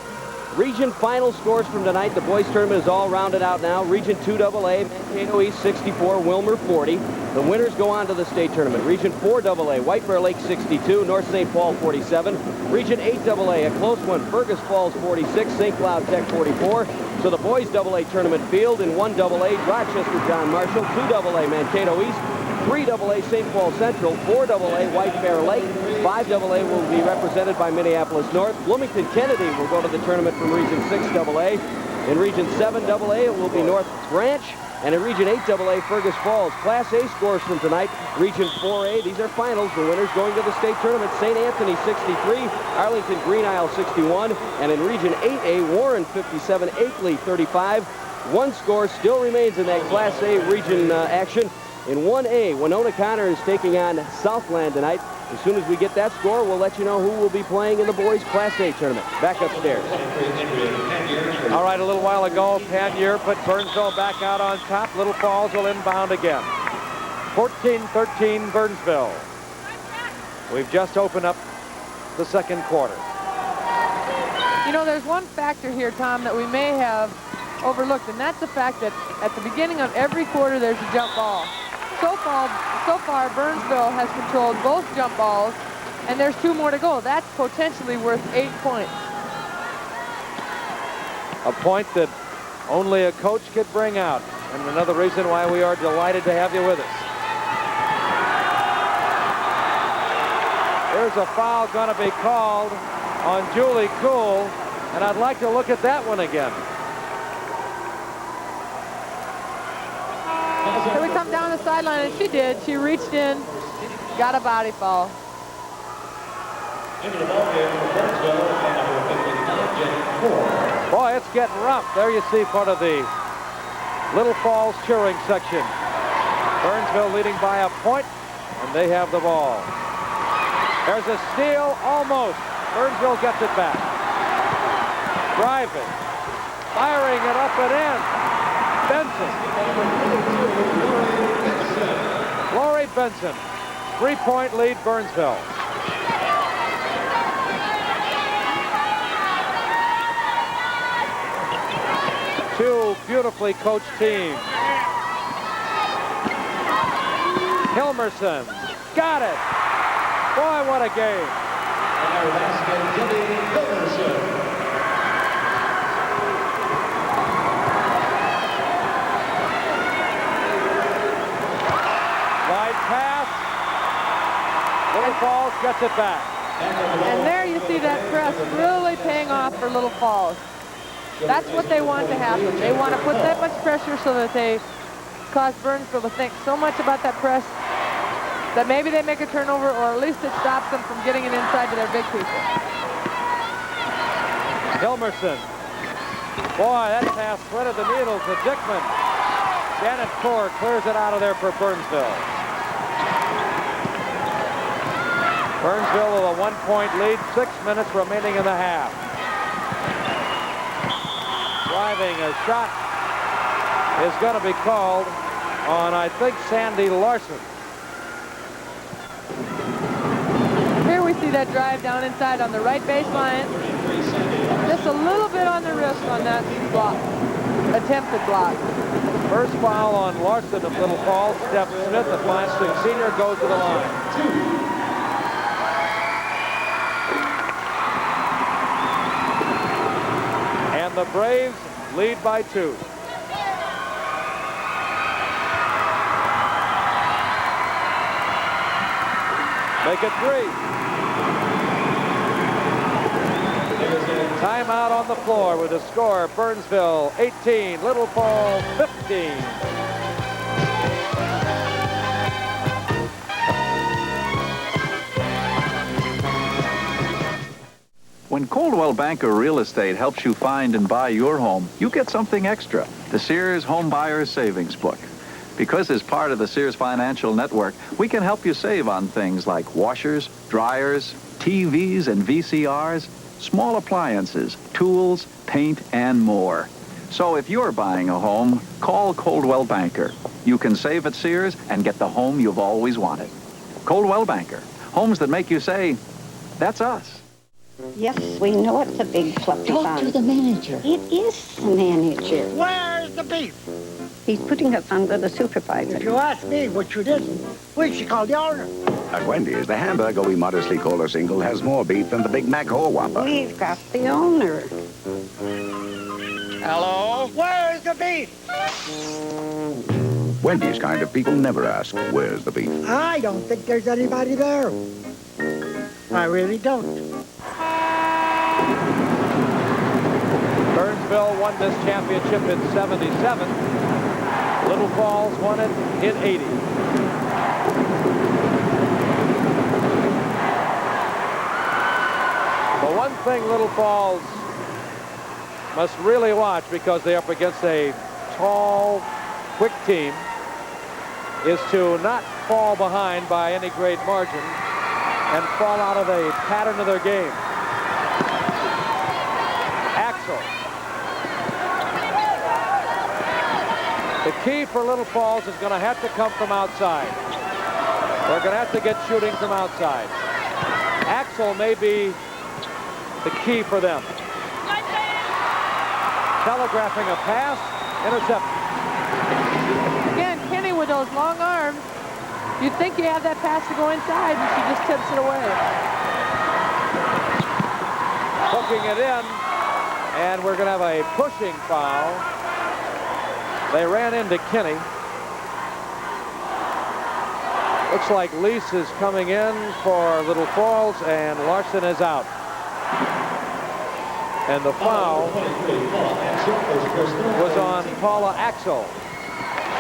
region final scores from tonight. The boys' tournament is all rounded out now. Region 2AA, Mankato East 64, Wilmer 40. The winners go on to the state tournament. Region 4AA, White Bear Lake 62, North St. Paul 47. Region 8AA, a close one, Fergus Falls 46, St. Cloud Tech 44. So the boys AA tournament field in 1AA, Rochester John Marshall, 2AA, Mankato East, 3AA, St. Paul Central, 4AA, White Bear Lake, 5AA will be represented by Minneapolis North. Bloomington Kennedy will go to the tournament from Region 6AA. In Region 7AA, it will be North Branch. And in Region 8AA, Fergus Falls. Class A scores from tonight. Region 4A, these are finals. The winners going to the state tournament. St. Anthony 63, Arlington Green Isle 61. And in Region 8A, Warren 57, Akeley 35. One score still remains in that Class A region action. In 1A, Winona Connor is taking on Southland tonight. As soon as we get that score, we'll let you know who will be playing in the boys' Class A tournament. Back upstairs. All right, a little while ago, Pannier put Burnsville back out on top. Little Falls will inbound again. 14-13 Burnsville. We've just opened up the second quarter. You know, there's one factor here, Tom, that we may have overlooked, and that's the fact that at the beginning of every quarter, there's a jump ball. So far, Burnsville has controlled both jump balls, and there's 2 more to go. That's potentially worth 8 points. A point that only a coach could bring out, and another reason why we are delighted to have you with us. There's a foul going to be called on Julie Kuhl, and I'd like to look at that one again. So we come down the sideline, and she did. She reached in, got a body foul. Into the ballgame for Burnsville, number 59, Jen 4. Boy, it's getting rough. There you see part of the Little Falls cheering section. Burnsville leading by a point, and they have the ball. There's a steal, almost. Burnsville gets it back. Driving, firing it up and in. Benson. Lori Benson. 3-point lead, Burnsville. Two beautifully coached teams. Hilmerson. Got it. Boy, what a game. And our basket, Jilly Hilmerson. Wide pass. Little Falls gets it back. And there you see that press really paying off for Little Falls. That's what they want to happen. They want to put that much pressure so that they cause Burnsville to think so much about that press that maybe they make a turnover, or at least it stops them from getting it inside to their big people. Hilmerson. Boy, that pass threaded the needle to Dickman. Janet Core clears it out of there for Burnsville. Burnsville with a 1-point lead, 6 minutes remaining in the half. Driving, a shot is going to be called on, I think, Sandy Larson. Here we see that drive down inside on the right baseline. Just a little bit on the wrist on that block, attempted block. First foul on Larson of Little Falls. Steph Smith, the 5'6" senior, goes to the line. And the Braves lead by 2. Make it 3. Timeout on the floor with the score: Burnsville 18, Little Falls 15. When Coldwell Banker Real Estate helps you find and buy your home, you get something extra: the Sears Home Buyers Savings Book. Because as part of the Sears Financial Network, we can help you save on things like washers, dryers, TVs and VCRs, small appliances, tools, paint, and more. So if you're buying a home, call Coldwell Banker. You can save at Sears and get the home you've always wanted. Coldwell Banker. Homes that make you say, that's us. Yes, we know it's a big fluffy Talk bun. to the manager. It is the manager. Where's the beef? He's putting us under the supervisor. If you ask me, which you didn't, we should call the owner. At Wendy's, the hamburger we modestly call a single has more beef than the Big Mac or Whopper. We've got the owner. Hello? Where's the beef? Wendy's kind of people never ask, where's the beef? I don't think there's anybody there. I really don't. Burnsville won this championship in '77. Little Falls won it in '80. The one thing Little Falls must really watch, because they're up against a tall, quick team, is to not fall behind by any great margin and fall out of the pattern of their game. Axel. The key for Little Falls is going to have to come from outside. They're going to have to get shooting from outside. Axel may be the key for them. telegraphing a pass, intercepted. Again, Kinney with those long arms. You'd think you have that pass to go inside, and she just tips it away. Hooking it in, and we're going to have a pushing foul. They ran into Kinney. Looks like Lease is coming in for Little Falls, and Larson is out. And the foul was on Paula Axel.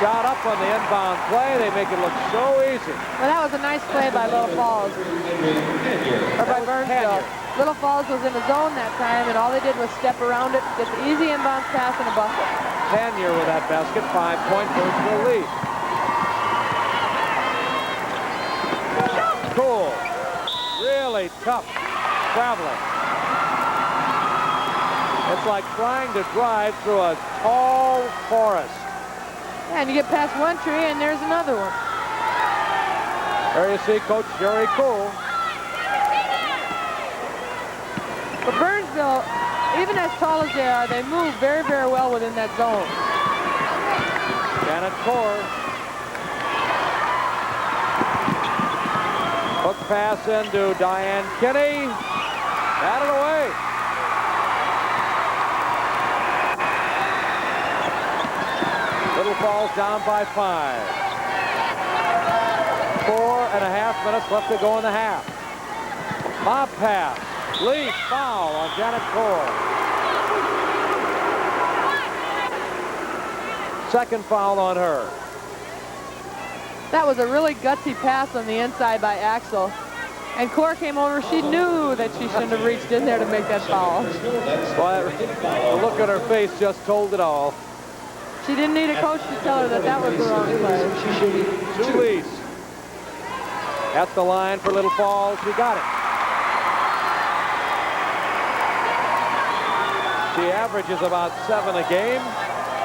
Shot up on the inbound play. They make it look so easy. Well, that was a nice play by Little Falls. Or by Burnsville. Little Falls was in the zone that time, and all they did was step around it, get the easy inbound pass and a bucket. Panier with that basket, 5-point Burnsville lead. Cool. Really tough traveling. It's like trying to drive through a tall forest. Yeah, and you get past one tree, and there's another one. There you see Coach Jerry Cool. But Burnsville, even as tall as they are, they move very, very well within that zone. Janet Core. Hook pass into Diane Kinney. Batted away. Little Falls down by 5. 4.5 minutes left to go in the half. Lob pass. Lead foul on Janet Core. Second foul on her. That was a really gutsy pass on the inside by Axel. And Core came over. She knew that she shouldn't have reached in there to make that foul. Well, the look on her face just told it all. She didn't need a coach to tell her that that was the wrong play. Two leads. At the line for Little Falls. He got it. She averages about 7 a game.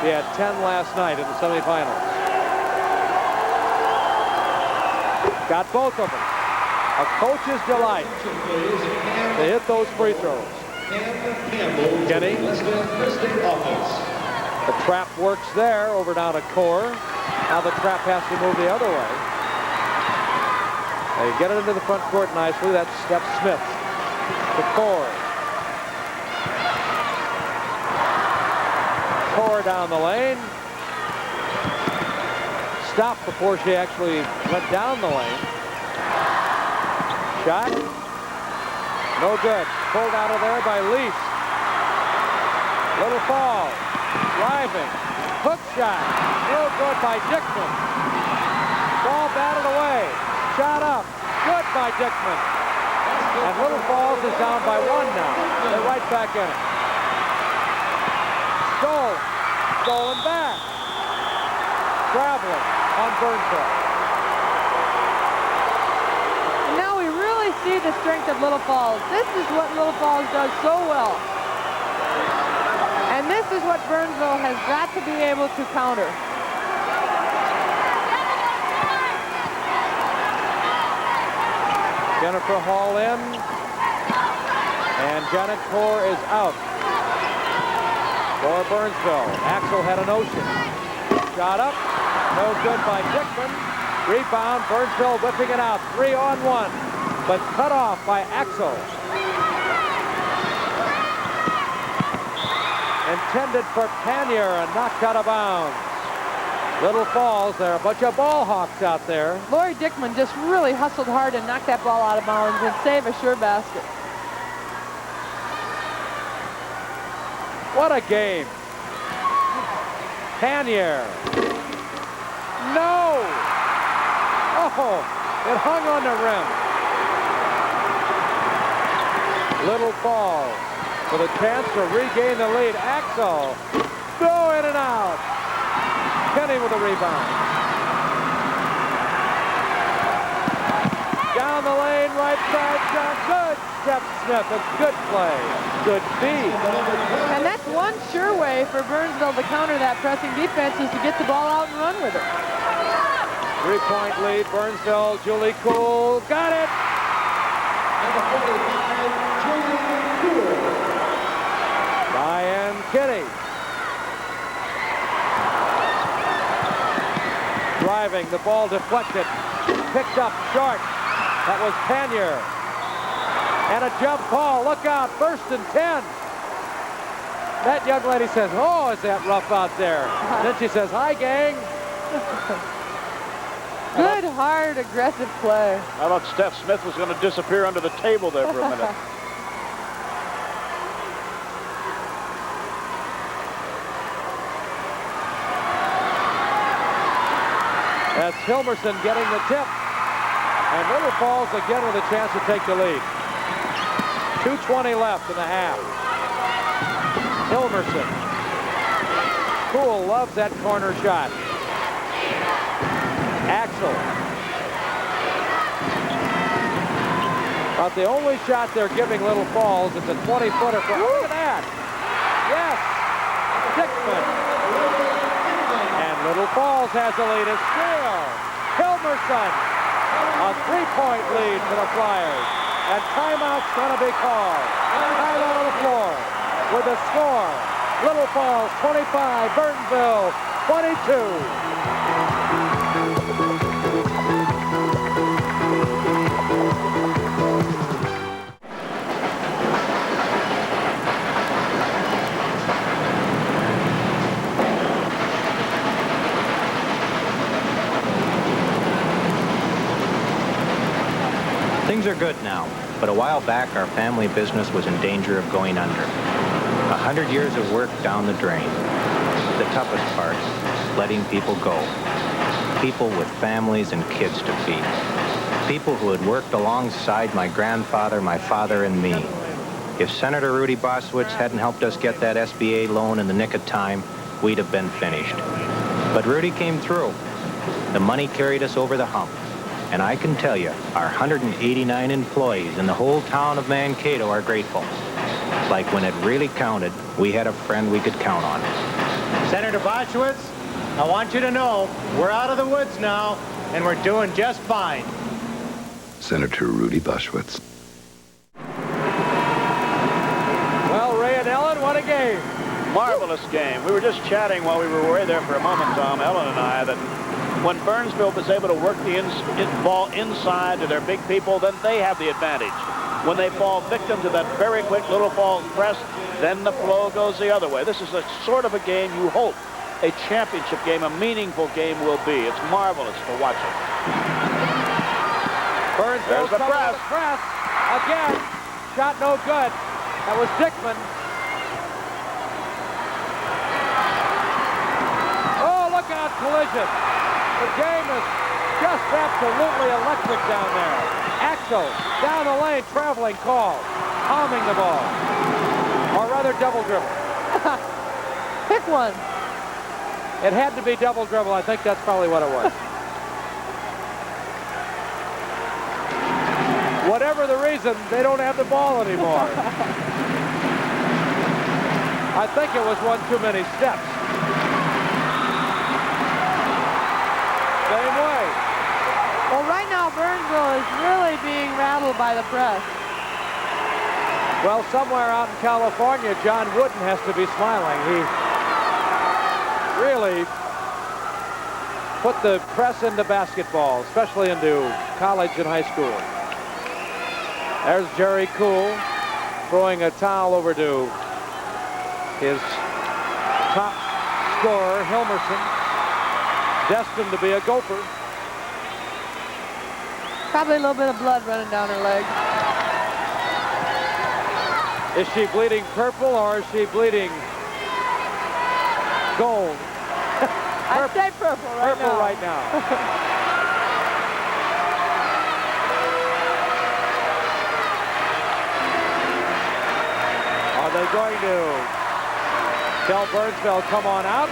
She had 10 last night in the semifinals. Got both of them. A coach's delight. They hit those free throws. Kenny. The trap works there over down to Core. Now the trap has to move the other way. They get it into the front court nicely. That's Steph Smith to Core. Core down the lane. Stopped before she actually went down the lane. Shot. No good. Pulled out of there by Lease. Little Falls. Driving. Hook shot. No good by Dickman. Ball batted away. Shot up. Good by Dickman. And Little Falls is down by 1 now. They're right back in it. Stolen back. Traveling on Burnsville. Now we really see the strength of Little Falls. This is what Little Falls does so well. And this is what Burnsville has got to be able to counter. Jennifer Hall in. And Janet Core is out. For Burnsville. Axel had a notion. Shot up. No good by Dickman. Rebound. Burnsville whipping it out. 3-on-1. But cut off by Axel. Intended for Panier and knocked out of bounds. Little Falls, there are a bunch of ball hawks out there. Lori Dickman just really hustled hard and knocked that ball out of bounds and save a sure basket. What a game. Panier. No! Oh, it hung on the rim. Little Falls with a chance to regain the lead. Axel. Go in and out. Kenny with a rebound. Down the lane, right side shot. Good. Steph Smith, a good play. Good feed. And that's one sure way for Burnsville to counter that pressing defense is to get the ball out and run with it. 3-point lead, Burnsville. Julie Cool got it. Number 45, Julie Cool. Diane Kinney. fielding. The ball deflected. Picked up short. That was Pannier. And a jump ball. Look out. 1st and 10. That young lady says, oh, is that rough out there? Then she says, hi, gang. Good, hard, aggressive play. I thought Steph Smith was going to disappear under the table there for a minute. That's Hilmerson getting the tip. And Little Falls again with a chance to take the lead. 2:20 left in the half. Hilmerson. Poole loves that corner shot. Axel. About the only shot they're giving Little Falls is a 20-footer. Look at that. Yes. Dickman. And Little Falls has the lead. It's still Hilmerson. A 3-point lead for the Flyers. And timeout's going to be called. Time out on the floor with the score. Little Falls 25, Burnsville 22. Things are good now, but a while back our family business was in danger of going under. 100 years of work down the drain. The toughest part, letting people go. People with families and kids to feed. People who had worked alongside my grandfather, my father, and me. If Senator Rudy Boswitz hadn't helped us get that SBA loan in the nick of time, we'd have been finished. But Rudy came through. The money carried us over the hump. And I can tell you, our 189 employees in the whole town of Mankato are grateful. Like when it really counted, we had a friend we could count on. Senator Boschwitz, I want you to know we're out of the woods now, and we're doing just fine. Senator Rudy Boschwitz. Well, Ray and Ellen, what a game. Marvelous game. We were just chatting while we were away there for a moment, Tom, Ellen and I, that when Burnsville was able to work the ball inside to their big people, then they have the advantage. When they fall victim to that very quick Little Falls press, then the flow goes the other way. This is a sort of a game you hope a championship game, a meaningful game will be. It's marvelous to watch it. Burnsville There's the press. Again, shot no good. That was Dickman. Oh, look out, collision. The game is just absolutely electric down there. Axel down the lane, traveling call, palming the ball. Or rather, double dribble. Pick one. It had to be double dribble. I think that's probably what it was. Whatever the reason, they don't have the ball anymore. I think it was one too many steps. Same way. Well, right now, Burnsville is really being rattled by the press. Well, somewhere out in California, John Wooden has to be smiling. He really put the press into basketball, especially into college and high school. There's Jerry Cool throwing a towel over to his top scorer, Hilmerson, destined to be a Gopher. Probably a little bit of blood running down her leg. Is she bleeding purple or is she bleeding gold? I'd say purple right now. Purple right now. Are they going to tell Burnsville, come on out?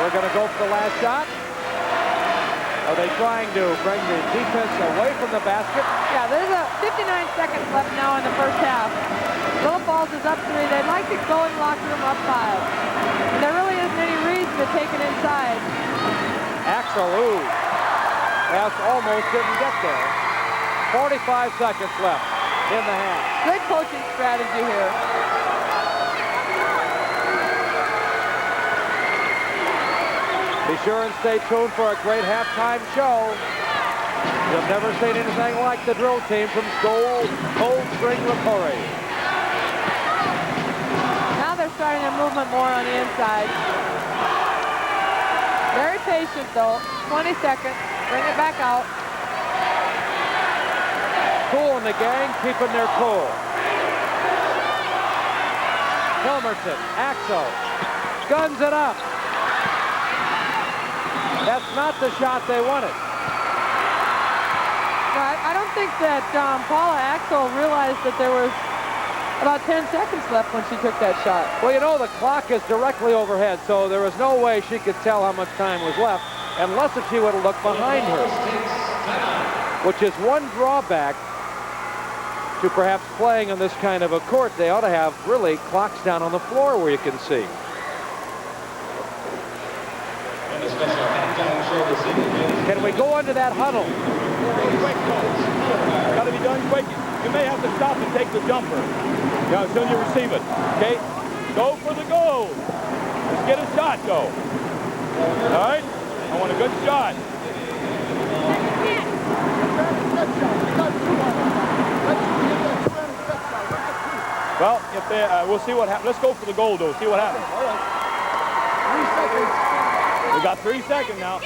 We're going to go for the last shot. Are they trying to bring the defense away from the basket? Yeah, there's 59 seconds left now in the first half. Little Falls is up 3. They'd like to go in the locker room up 5. And there really isn't any reason to take it inside. Axel, ooh. That's almost didn't get there. 45 seconds left in the half. Good coaching strategy here. Be sure and stay tuned for a great halftime show. You've never seen anything like the drill team from Cold Spring Rocori. Now they're starting their movement more on the inside. Very patient though. 20 seconds. Bring it back out. Cool in the gang, keeping their cool. Hilmerson, Axel, guns it up. That's not the shot they wanted. I don't think that Paula Axel realized that there was about 10 seconds left when she took that shot. Well, you know, the clock is directly overhead, so there was no way she could tell how much time was left, unless if she would have looked behind her, which is one drawback to perhaps playing on this kind of a court. They ought to have really clocks down on the floor where you can see. Can we go into that huddle? Quick, got to be done quick. You may have to stop and take the jumper. Now, as soon as you receive it, okay? Go for the goal. Just get a shot, go. All right? I want a good shot. Well, if they, we'll see what happens. Let's go for the goal, though. See what happens. All right. 3 seconds. We got 3 seconds now.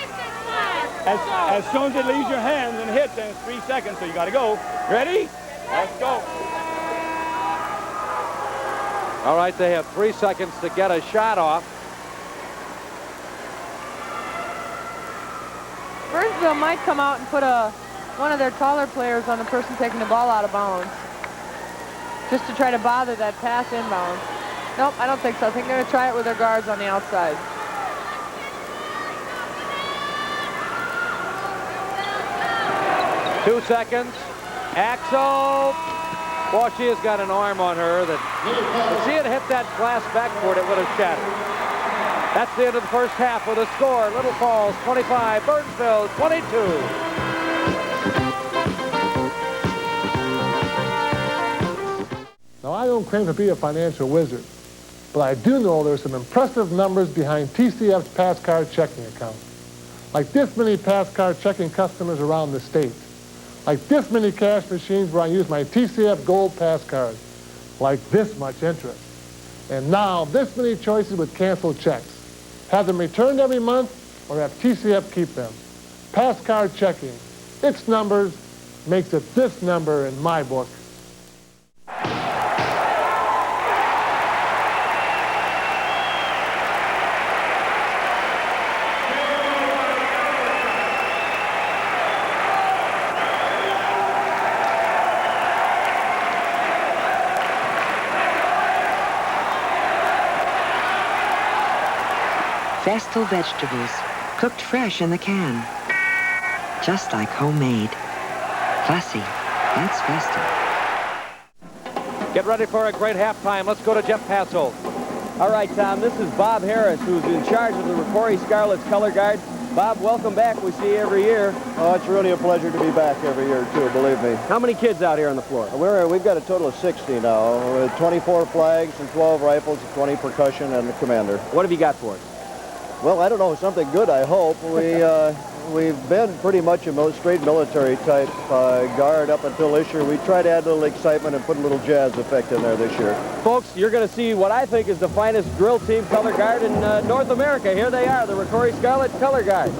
As soon as it leaves your hands and hits, then it's 3 seconds, so you got to go. Ready? Let's go. All right, they have 3 seconds to get a shot off. Burnsville might come out and put one of their taller players on the person taking the ball out of bounds, just to try to bother that pass inbounds. Nope, I don't think so. I think they're going to try it with their guards on the outside. Two seconds. Axel. Boy, she has got an arm on her that if she had hit that glass backboard, it would have shattered. That's the end of the first half with a score. Little Falls 25, Burnsville 22. Now, I don't claim to be a financial wizard, but I do know there's some impressive numbers behind TCF's pass card checking account. Like this many pass card checking customers around the state. Like this many cash machines where I use my TCF Gold pass card. Like this much interest. And now this many choices with canceled checks. Have them returned every month or have TCF keep them. Pass card checking. Its numbers makes it this number in my book. Vestal vegetables, cooked fresh in the can. Just like homemade. Fussy, that's Vestal. Get ready for a great halftime. Let's go to Jeff Passold. All right, Tom, this is Bob Harris, who's in charge of the Rocori Scarlet's color guard. Bob, welcome back. We see you every year. Oh, it's really a pleasure to be back every year, too, believe me. How many kids out here on the floor? We've got a total of 60 now, with 24 flags and 12 rifles, 20 percussion, and the commander. What have you got for us? Well, I don't know, something good, I hope. We've been pretty much a straight military type guard up until this year. We try to add a little excitement and put a little jazz effect in there this year. Folks, you're going to see what I think is the finest drill team color guard in North America. Here they are, the Rocori Scarlet color guard.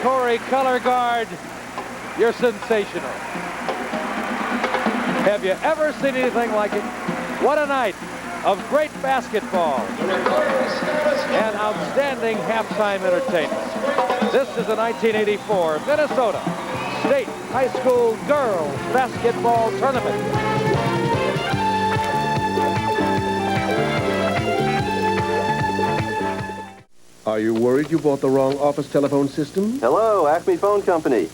Corey, color guard. You're sensational. Have you ever seen anything like it? What a night of great basketball and outstanding halftime entertainment. This is the 1984 Minnesota State High School Girls Basketball Tournament. Are you worried you bought the wrong office telephone system? Hello, Acme Phone Company.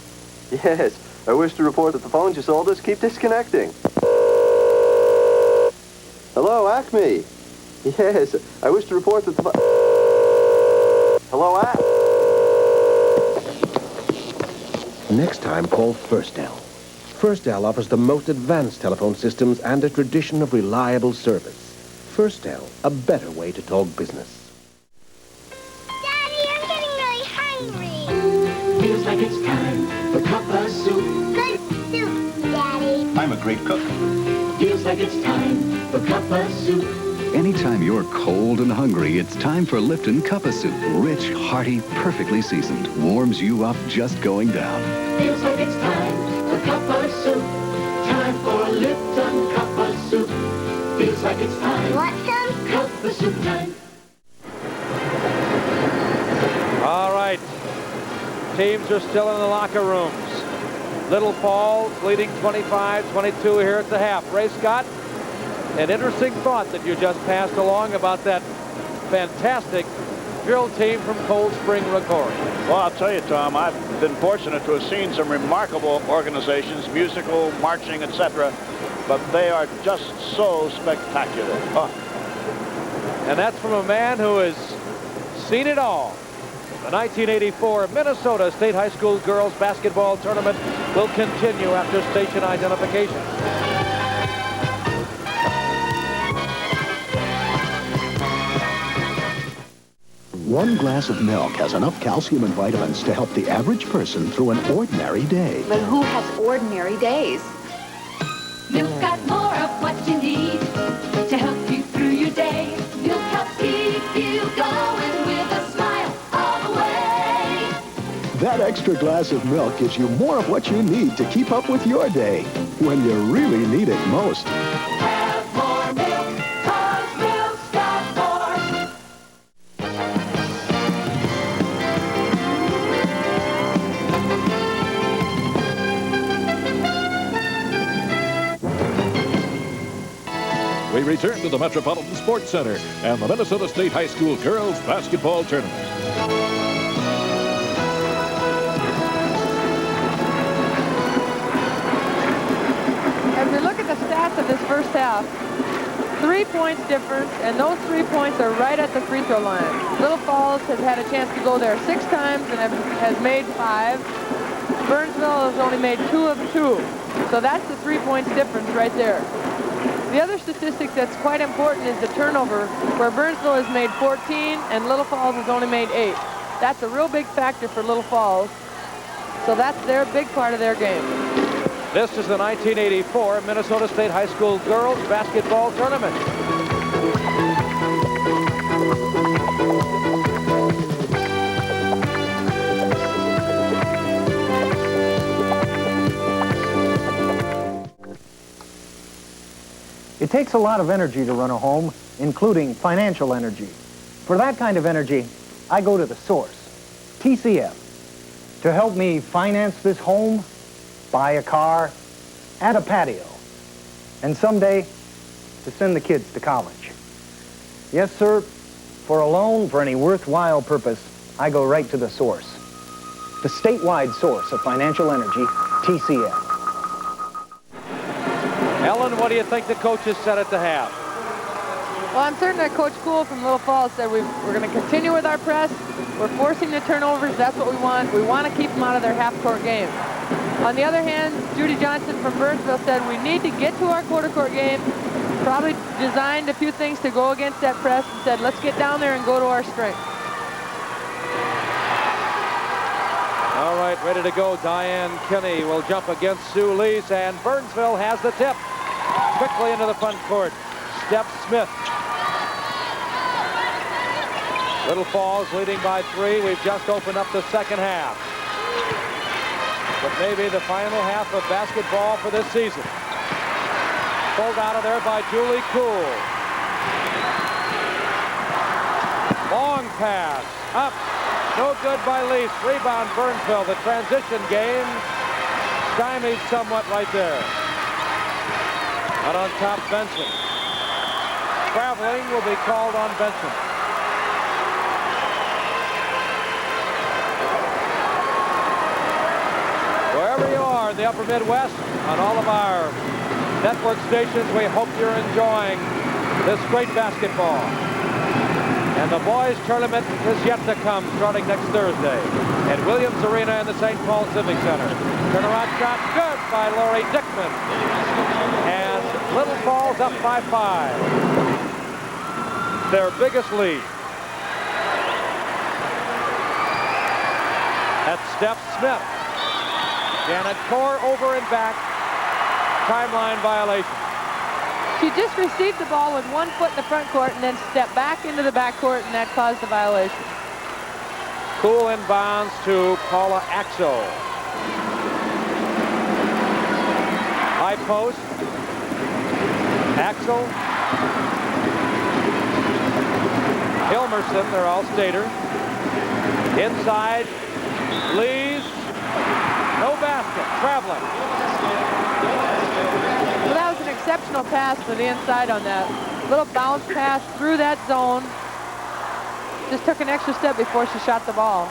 Yes, I wish to report that the phones you sold us keep disconnecting. Hello, Acme. Yes, I wish to report that the Hello, Acme. Next time, call Firstel. Firstel offers the most advanced telephone systems and a tradition of reliable service. Firstel, a better way to talk business. Feels like it's time for cuppa soup. Good soup, Daddy. I'm a great cook. Feels like it's time for cuppa soup. Anytime you're cold and hungry, it's time for Lipton Cuppa Soup. Rich, hearty, perfectly seasoned. Warms you up just going down. Feels like it's time for cuppa soup. Time for Lipton cuppa soup. Feels like it's time. Want some? Cuppa soup time. All right. Teams are still in the locker rooms. Little Falls leading 25-22 here at the half. Ray Scott, an interesting thought that you just passed along about that fantastic drill team from Cold Spring Rocori. Well, I'll tell you, Tom, I've been fortunate to have seen some remarkable organizations, musical, marching, etc., but they are just so spectacular. Oh. And that's from a man who has seen it all. The 1984 Minnesota State High School Girls Basketball Tournament will continue after station identification. One glass of milk has enough calcium and vitamins to help the average person through an ordinary day. But who has ordinary days? Milk's got more of what you need to help you through your day. Milk helps keep you going with a smile all the way. That extra glass of milk gives you more of what you need to keep up with your day when you really need it most. Have more milk, 'cause milk's got more. We return to the Metropolitan Sports Center and the Minnesota State High School Girls Basketball Tournament. As we look at the stats of this first half, 3 points difference, and those 3 points are right at the free throw line. Little Falls has had a chance to go there 6 times and has made 5. Burnsville has only made 2 of 2. So that's the 3 points difference right there. The other statistic that's quite important is the turnover, where Burnsville has made 14 and Little Falls has only made 8. That's a real big factor for Little Falls. So that's their big part of their game. This is the 1984 Minnesota State High School Girls Basketball Tournament. It takes a lot of energy to run a home, including financial energy. For that kind of energy, I go to the source, TCF, to help me finance this home, buy a car, add a patio, and someday to send the kids to college. Yes, sir, for a loan for any worthwhile purpose, I go right to the source. The statewide source of financial energy, TCF. Ellen, what do you think the coaches said at the half? Well, I'm certain that Coach Cool from Little Falls said we're going to continue with our press. We're forcing the turnovers. That's what we want. We want to keep them out of their half-court game. On the other hand, Judy Johnson from Burnsville said we need to get to our quarter-court game. Probably designed a few things to go against that press and said, let's get down there and go to our strength. All right, ready to go. Diane Kinney will jump against Sue Lease, and Burnsville has the tip. Quickly into the front court. Steph Smith. Little Falls leading by 3. We've just opened up the second half. but maybe the final half of basketball for this season. Pulled out of there by Julie Cool. Long pass. Up. No good by Lease. Rebound Burnsville. The transition game stymied somewhat right there. Out on top, Benson. Traveling will be called on Benson. Wherever you are in the upper Midwest, on all of our network stations, we hope you're enjoying this great basketball. And the boys' tournament is yet to come, starting next Thursday at Williams Arena in the St. Paul Civic Center. Turnaround shot, good by Lori Dickman. And Little Falls up by 5. Their biggest lead. That's Steph Smith. Janet Core over and back. Timeline violation. She just received the ball with 1 foot in the front court and then stepped back into the back court, and that caused the violation. Cool inbounds to Paula Axel. High post. Axel. Hilmerson, they're all Stater. Inside. Lees. No basket. Traveling. Well, that was an exceptional pass for the inside on that. Little bounce pass through that zone. Just took an extra step before she shot the ball.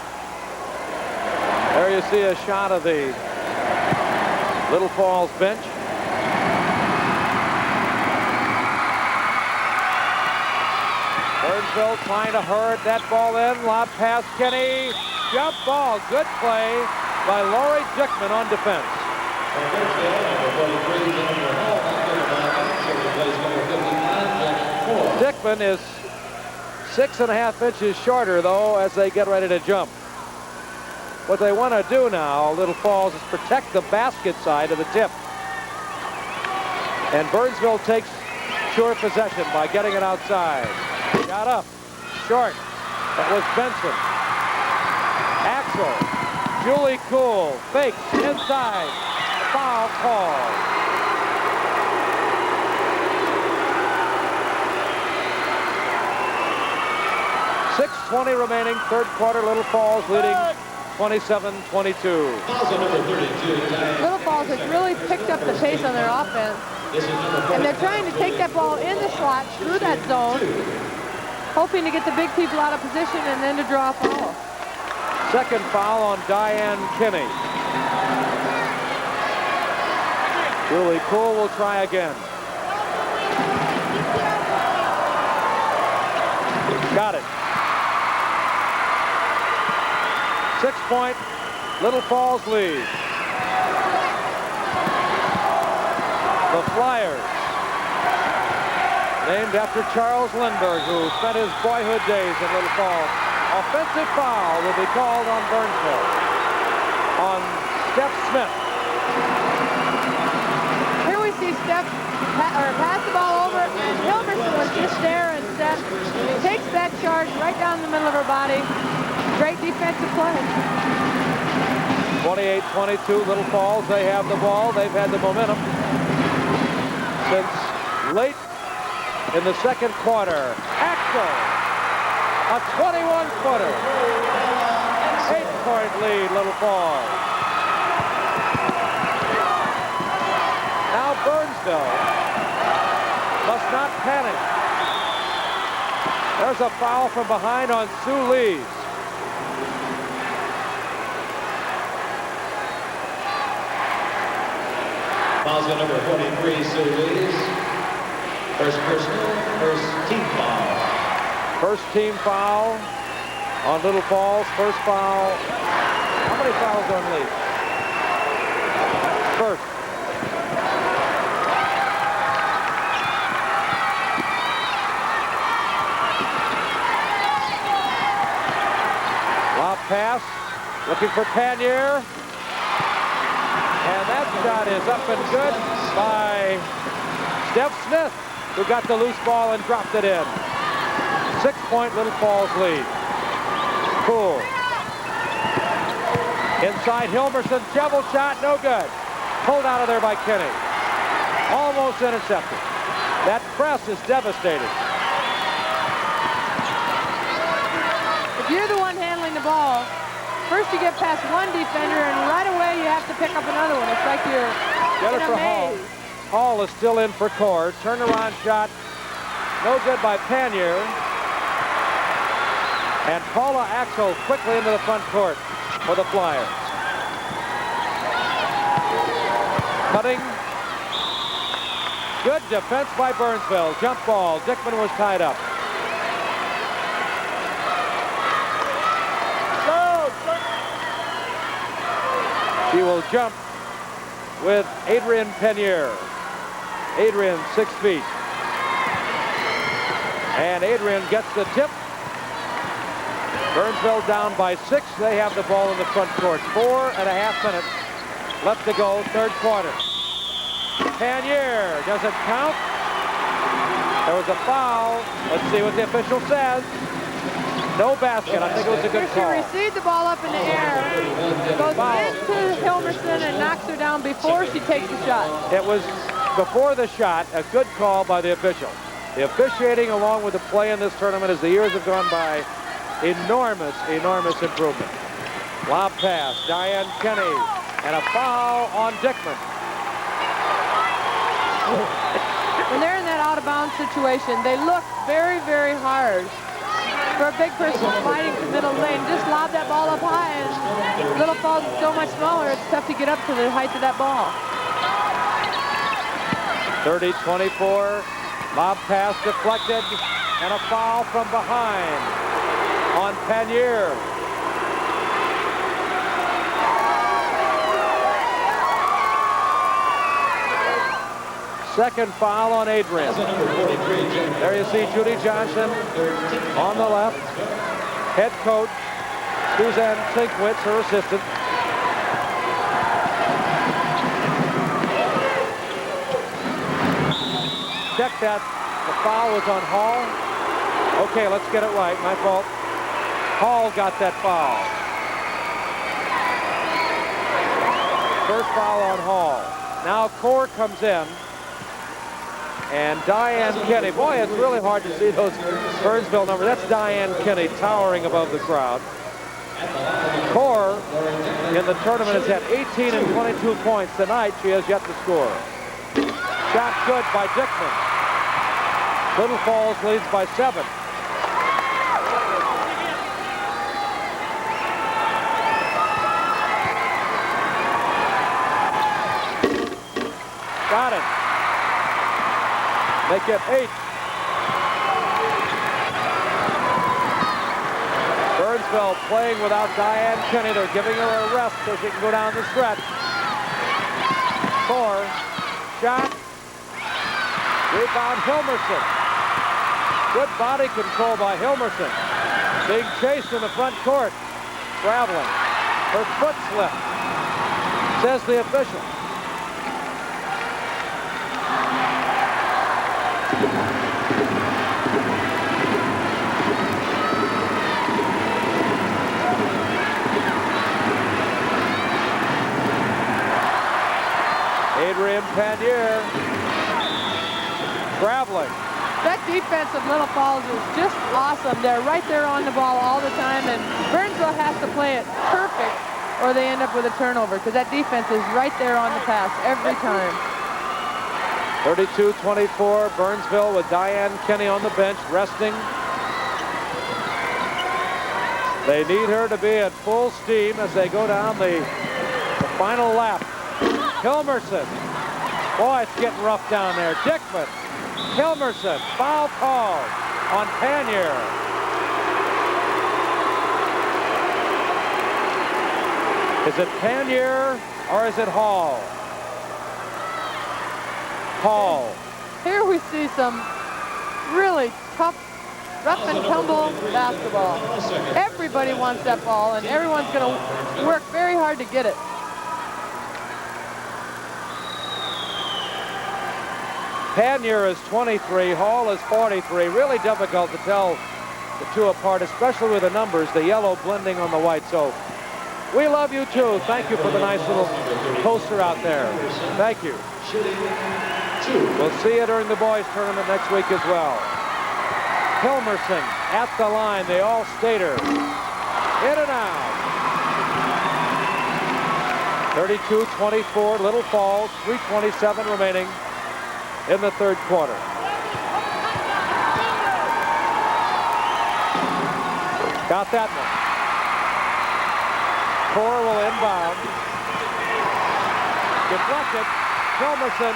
There you see a shot of the Little Falls bench. Burnsville trying to herd that ball in. Lob pass, Kenny. Jump ball. Good play by Lori Dickman on defense. Dickman is 6.5 inches shorter, though, as they get ready to jump. What they want to do now, Little Falls, is protect the basket side of the tip. And Burnsville takes sure possession by getting it outside. Shot up. Short. That was Benson. Axel. Julie Cool. Fakes. Inside. Foul call. 6:20 remaining. Third quarter. Little Falls leading 27-22. Little Falls has really picked up the pace on their offense. And they're trying to take that ball in the slot through that zone, hoping to get the big people out of position and then to draw a foul. Second foul on Diane Kinney. Julie Cool will try again. Got it. 6-point Little Falls lead. The Flyers, named after Charles Lindbergh, who spent his boyhood days in Little Falls. Offensive foul will be called on Burnsville. On Steph Smith. Here we see Steph pass the ball over, and Hilmerson was just there, and Steph takes that charge right down the middle of her body. Great defensive play. 28-22, Little Falls. They have the ball. They've had the momentum since late in the second quarter. Axel, a 21-footer. 8-point lead, Little Falls. Now Burnsville must not panic. There's a foul from behind on Sue Lees. Fouls on number 43, Sue Lees. First personal, first team foul. First team foul on Little Falls. First foul. How many fouls on Lees? First. Lob pass. Looking for Panier. And that shot is up and good by Steph Smith, who got the loose ball and dropped it in. 6-point Little Falls lead. Cool. Inside Hilmerson, shovel shot, no good. Pulled out of there by Kinney. Almost intercepted. That press is devastating. If you're the one handling the ball, first you get past one defender, and right away you have to pick up another one. It's like you're in a maze. Hall is still in for Core. Turnaround shot, no good by Panier. And Paula Axel quickly into the front court for the Flyers. Cutting. Good defense by Burnsville. Jump ball. Dickman was tied up. She will jump with Adrian Penier. Adrian, 6 feet. And Adrian gets the tip. Burnsville down by 6. They have the ball in the front court. 4.5 minutes left to go, third quarter. Panier, does it count? There was a foul. Let's see what the official says. No basket. I think it was a good call. She received the ball up in the air, goes into Hilmerson and knocks her down before she takes the shot. It was before the shot, a good call by the official. The officiating along with the play in this tournament as the years have gone by, enormous improvement. Lob pass, Diane Kenny, and a foul on Dickman. When they're in that out-of-bounds situation, they look very, very hard. For a big person fighting to middle lane, just lob that ball up high, and Little Falls is so much smaller, it's tough to get up to the height of that ball. 30-24, lob pass deflected, and a foul from behind on Panier. Second foul on Adrian. There you see Judy Johnson on the left. Head coach Suzanne Sinkwitz, her assistant. Check that. The foul was on Hall. Okay, let's get it right. My fault. Hall got that foul. First foul on Hall. Now Core comes in. And Diane Kenny, boy, it's really hard to see those Burnsville numbers. That's Diane Kenny towering above the crowd. Core in the tournament has had 18 and 22 points. Tonight, she has yet to score. Shot good by Dickman. Little Falls leads by 7. Got it. Make it 8. Burnsville playing without Diane Kenny. They're giving her a rest so she can go down the stretch. 4. Shot. Rebound Hilmerson. Good body control by Hilmerson. Being chased in the front court. Traveling. Her foot slipped, says the official. Adrian Panier traveling. That defense of Little Falls is just awesome. They're right there on the ball all the time, and Burnsville has to play it perfect or they end up with a turnover because that defense is right there on the pass every time. 32-24, Burnsville with Diane Kenny on the bench, resting. They need her to be at full steam as they go down the final lap. Hilmerson. Boy, it's getting rough down there. Dickman. Hilmerson. Foul call on Panier. Is it Panier or is it Hall? Hall. Here we see some really tough, rough and tumble basketball. Everybody wants that ball, and everyone's going to work very hard to get it. Panier is 23, Hall is 43. Really difficult to tell the two apart, especially with the numbers, the yellow blending on the white. So We love you too. Thank you for the nice little poster out there. Thank you. We'll see you during the boys tournament next week as well. Hilmerson at the line, the all-stater. In and out. 32-24, Little Falls, 3:27 remaining in the third quarter. Got that one. Core will inbound. Deflected. Hilmerson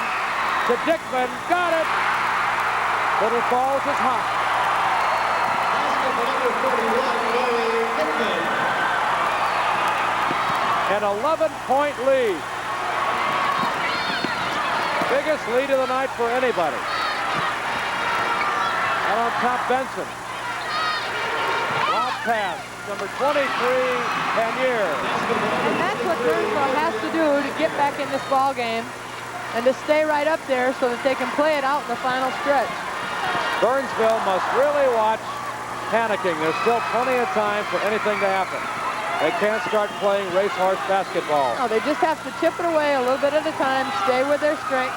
to Dickman. Got it. Little Falls is hot. An 11-point lead. Biggest lead of the night for anybody. And on top, Benson. Lob pass, number 23, Panier. And that's what Burnsville has to do to get back in this ball game and to stay right up there so that they can play it out in the final stretch. Burnsville must really watch panicking. There's still plenty of time for anything to happen. They can't start playing racehorse basketball. No, they just have to chip it away a little bit at a time, stay with their strength,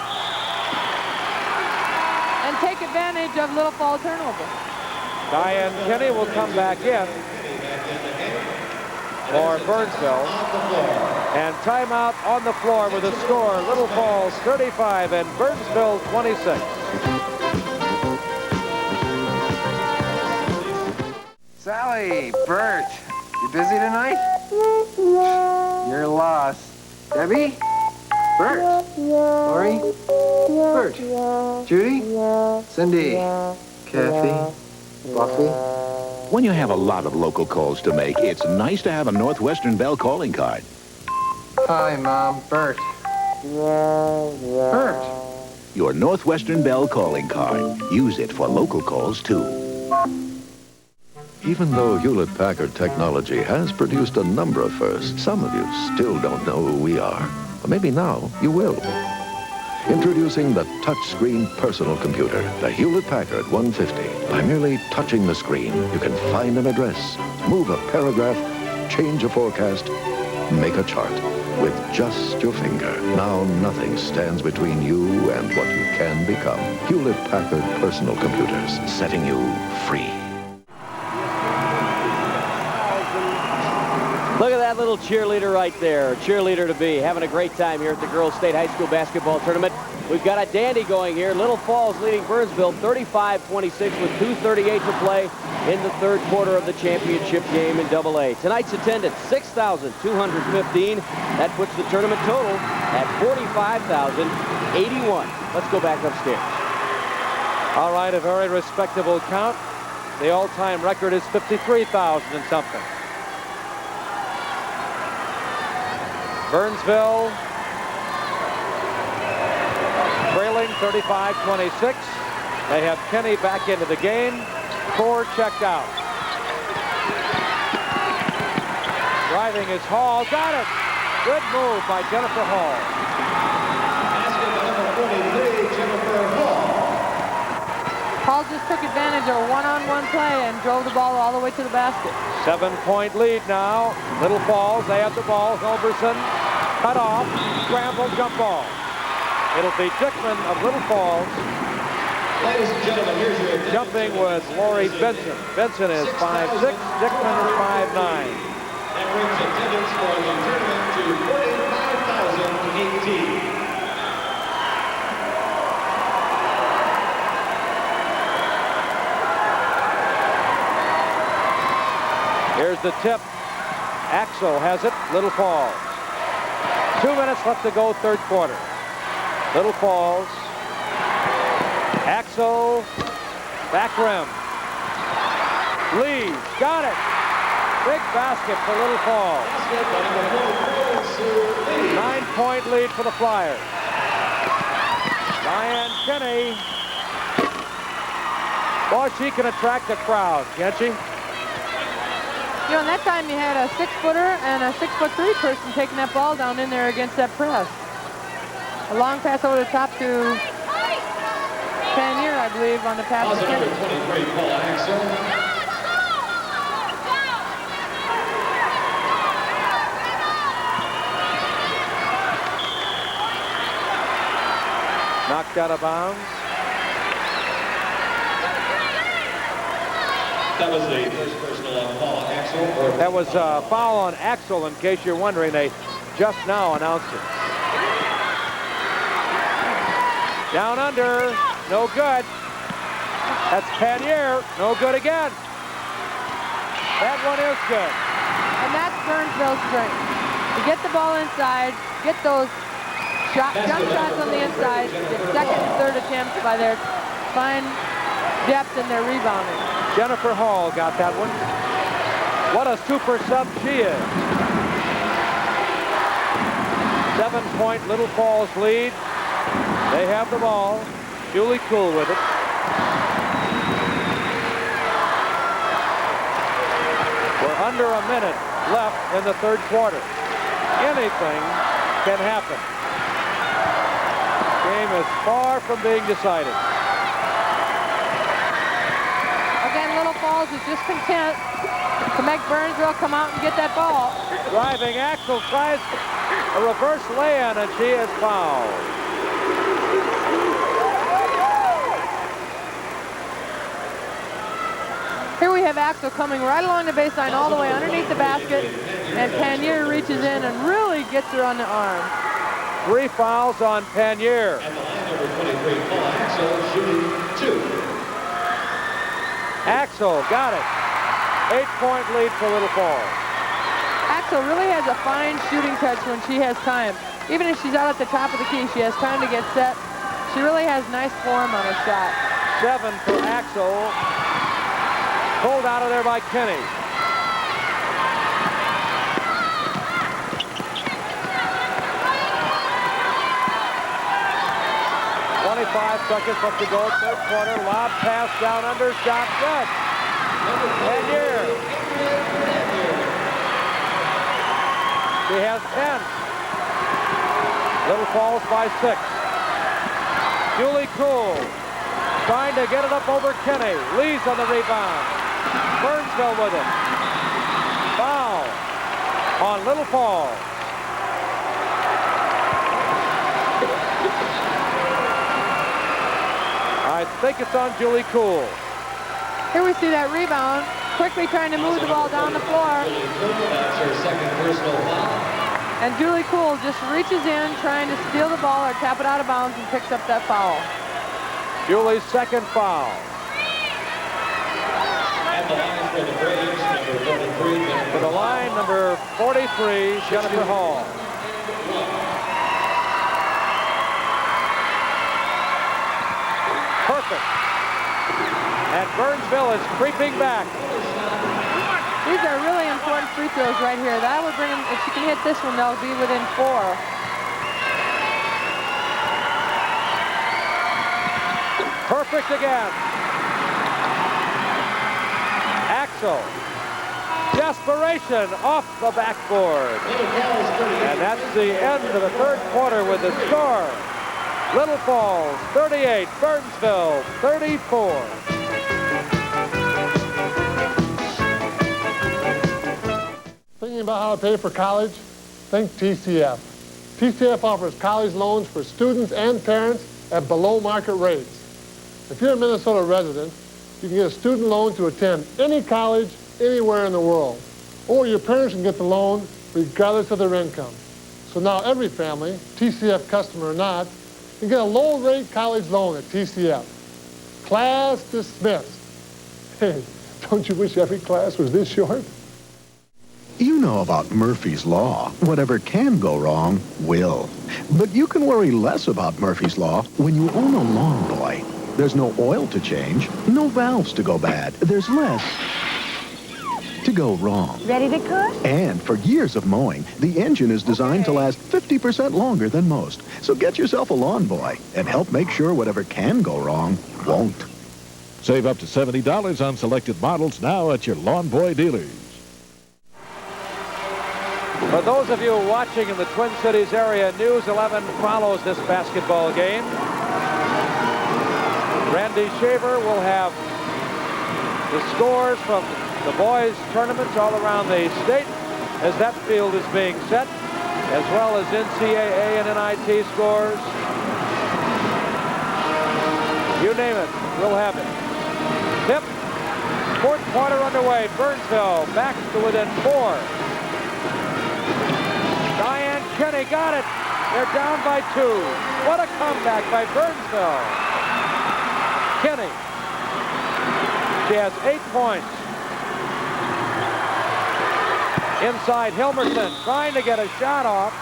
and take advantage of Little Fall turnover. Diane Kenny will come back in for Burnsville. And timeout on the floor with a score, Little Falls 35 and Burnsville 26. Sally, Bert, you busy tonight? You're lost. Debbie? Bert? Lori? Bert? Judy? Cindy? Kathy? Buffy? When you have a lot of local calls to make, it's nice to have a Northwestern Bell calling card. Hi, Mom. Bert. Bert. Your Northwestern Bell calling card. Use it for local calls, too. Even though Hewlett-Packard technology has produced a number of firsts, some of you still don't know who we are. But maybe now you will. Introducing the touchscreen personal computer, the Hewlett-Packard 150. By merely touching the screen, you can find an address, move a paragraph, change a forecast, make a chart with just your finger. Now nothing stands between you and what you can become. Hewlett-Packard personal computers, setting you free. Look at that little cheerleader right there, cheerleader to be, having a great time here at the Girls State High School Basketball Tournament. We've got a dandy going here. Little Falls leading Burnsville 35-26 with 2:38 to play in the third quarter of the championship game in AA. Tonight's attendance, 6,215. That puts the tournament total at 45,081. Let's go back upstairs. All right, a very respectable count. The all-time record is 53,000 and something. Burnsville trailing 35-26. They have Kenny back into the game. Core checked out. Driving is Hall. Got it. Good move by Jennifer Hall. Hall just took advantage of a one-on-one play and drove the ball all the way to the basket. 7-point lead now. Little Falls, they have the ball. Hilmerson cut off, scramble, jump ball. It'll be Dickman of Little Falls. Ladies and gentlemen, here's your jumping with Lori Benson. Benson is 5'6", Dickman is 5'9". That brings attendance for the tournament to 45,018. Here's the tip. Axel has it. Little Falls. 2 minutes left to go, third quarter. Little Falls. Axel. Back rim. Leaves. Got it. Big basket for Little Falls. 9-point lead for the Flyers. Diane Kenny. Boy, she can attract a crowd, can't she? You know, in that time you had a 6-footer and a 6'3" person taking that ball down in there against that press. A long pass over the top to Panier, I believe, on the pass. Number 23, Paula Axel. Knocked out of bounds. That was the first personal on Paul Axel. That was a foul on Axel, in case you're wondering. They just now announced it. Down under, no good. That's Panier, no good again. That one is good. And that's Burnsville's strength. To get the ball inside, get those jump shots on the inside, get second and third attempts by their fine depth in their rebounding. Jennifer Hall got that one. What a super sub she is. 7-point Little Falls lead. They have the ball. Julie Cool with it. We're under a minute left in the third quarter. Anything can happen. Game is far from being decided. Again, Little Falls is just content to make Burnsville come out and get that ball. Driving Axel tries a reverse lay-in, and she is fouled. Here we have Axel coming right along the baseline all the way underneath the basket, and Panier reaches in and really gets her on the arm. 3 fouls on Panier. At the line, number 23, Paul Axel, shooting 2. Axel got it. 8-point lead for Little Falls. Axel really has a fine shooting touch when she has time. Even if she's out at the top of the key, she has time to get set. She really has nice form on her shot. 7 for Axel. Pulled out of there by Kenny. Seconds left to go, third quarter. Lob pass down under, shot good. Panier. She has 10. Little Falls by 6. Julie Cool trying to get it up over Kenny. Lee's on the rebound. Burnsville with it. Foul on Little Falls. I think it's on Julie Cool. Here we see that rebound, quickly trying to move the ball down the floor. That's her second personal foul. And Julie Cool just reaches in, trying to steal the ball or tap it out of bounds, and picks up that foul. Julie's second foul. At the line for the Braves, number 43. For the line, number 43, Jennifer Hall. Perfect. And Burnsville is creeping back. These are really important free throws right here. That would bring them, if she can hit this one, they'll be within 4. Perfect again. Axel. Desperation off the backboard. And that's the end of the third quarter with the score. Little Falls 38, Burnsville 34. Thinking about how to pay for college? Think TCF. TCF offers college loans for students and parents at below market rates. If you're a Minnesota resident, you can get a student loan to attend any college anywhere in the world. Or your parents can get the loan regardless of their income. So now every family, TCF customer or not, can get a low-rate college loan at TCF. Class dismissed. Hey, don't you wish every class was this short? You know about Murphy's Law. Whatever can go wrong, will. But you can worry less about Murphy's Law when you own a lawn boy. There's no oil to change, no valves to go bad. There's less to go wrong. Ready to cook? And for years of mowing, the engine is designed to last 50% longer than most. So get yourself a lawn boy and help make sure whatever can go wrong won't. Save up to $70 on selected models now at your Lawn Boy dealers. For those of you watching in the Twin Cities area, News 11 follows this basketball game. Randy Shaver will have the scores from the boys' tournaments all around the state as that field is being set, as well as NCAA and NIT scores. You name it, we'll have it. Tip. Fourth quarter underway. Burnsville back to within 4. Diane Kinney got it. They're down by 2. What a comeback by Burnsville. Kinney. She has 8 points. Inside, Hilmerson trying to get a shot off.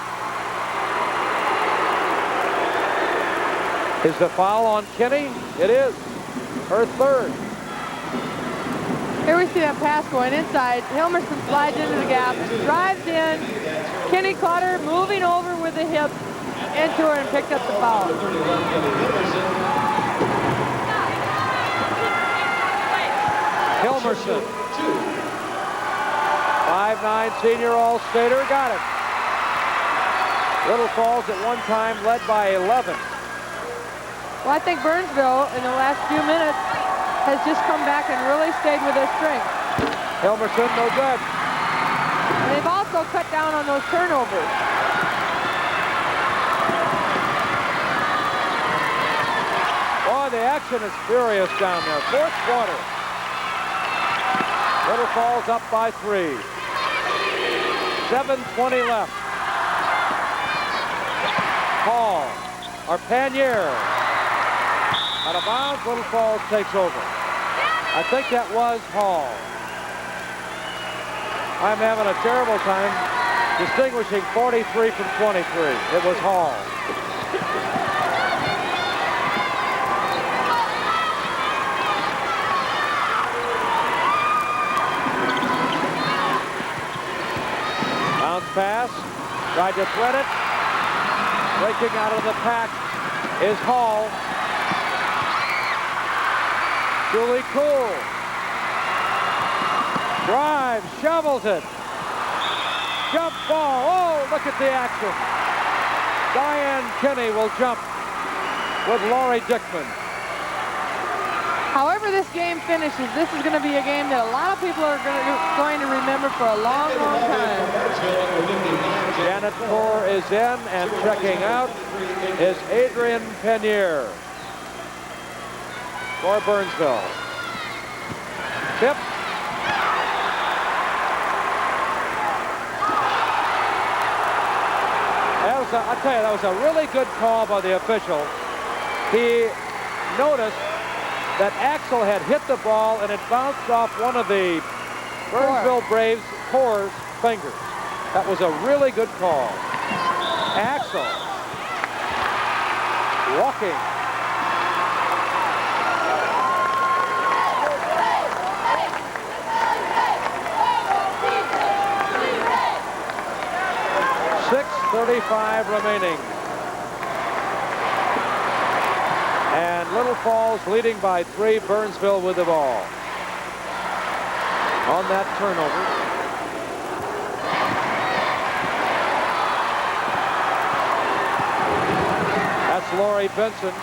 Is the foul on Kinney? It is. Her third. Here we see that pass going inside. Hilmerson slides into the gap, drives in. Kinney caught her moving over with the hip into her and picked up the foul. Hilmerson. 5'9" senior All-Stater, got it. Little Falls at one time led by 11. Well, I think Burnsville in the last few minutes has just come back and really stayed with their strength. Hilmerson, no good. And they've also cut down on those turnovers. Boy, the action is furious down there. Fourth quarter. Little Falls up by 3. 7:20 left. Hall, or Panier. Out of bounds, Little Falls takes over. I think that was Hall. I'm having a terrible time distinguishing 43 from 23. It was Hall. Bounce pass, tried to thread it. Breaking out of the pack is Hall. Julie Cool. Drives, shovels it. Jump ball. Oh, look at the action. Diane Kinney will jump with Laurie Dickman. However this game finishes, this is going to be a game that a lot of people are going to remember for a long, long time. Janet Corr is in, and checking out is Adrian Penier for Burnsville. Tip. I'll tell you, that was a really good call by the official. He noticed that Axel had hit the ball and it bounced off one of the Burnsville Braves' Corr's fingers. That was a really good call. Axel walking. .35 remaining. And Little Falls leading by 3, Burnsville with the ball. On that turnover. That's Laurie Benson.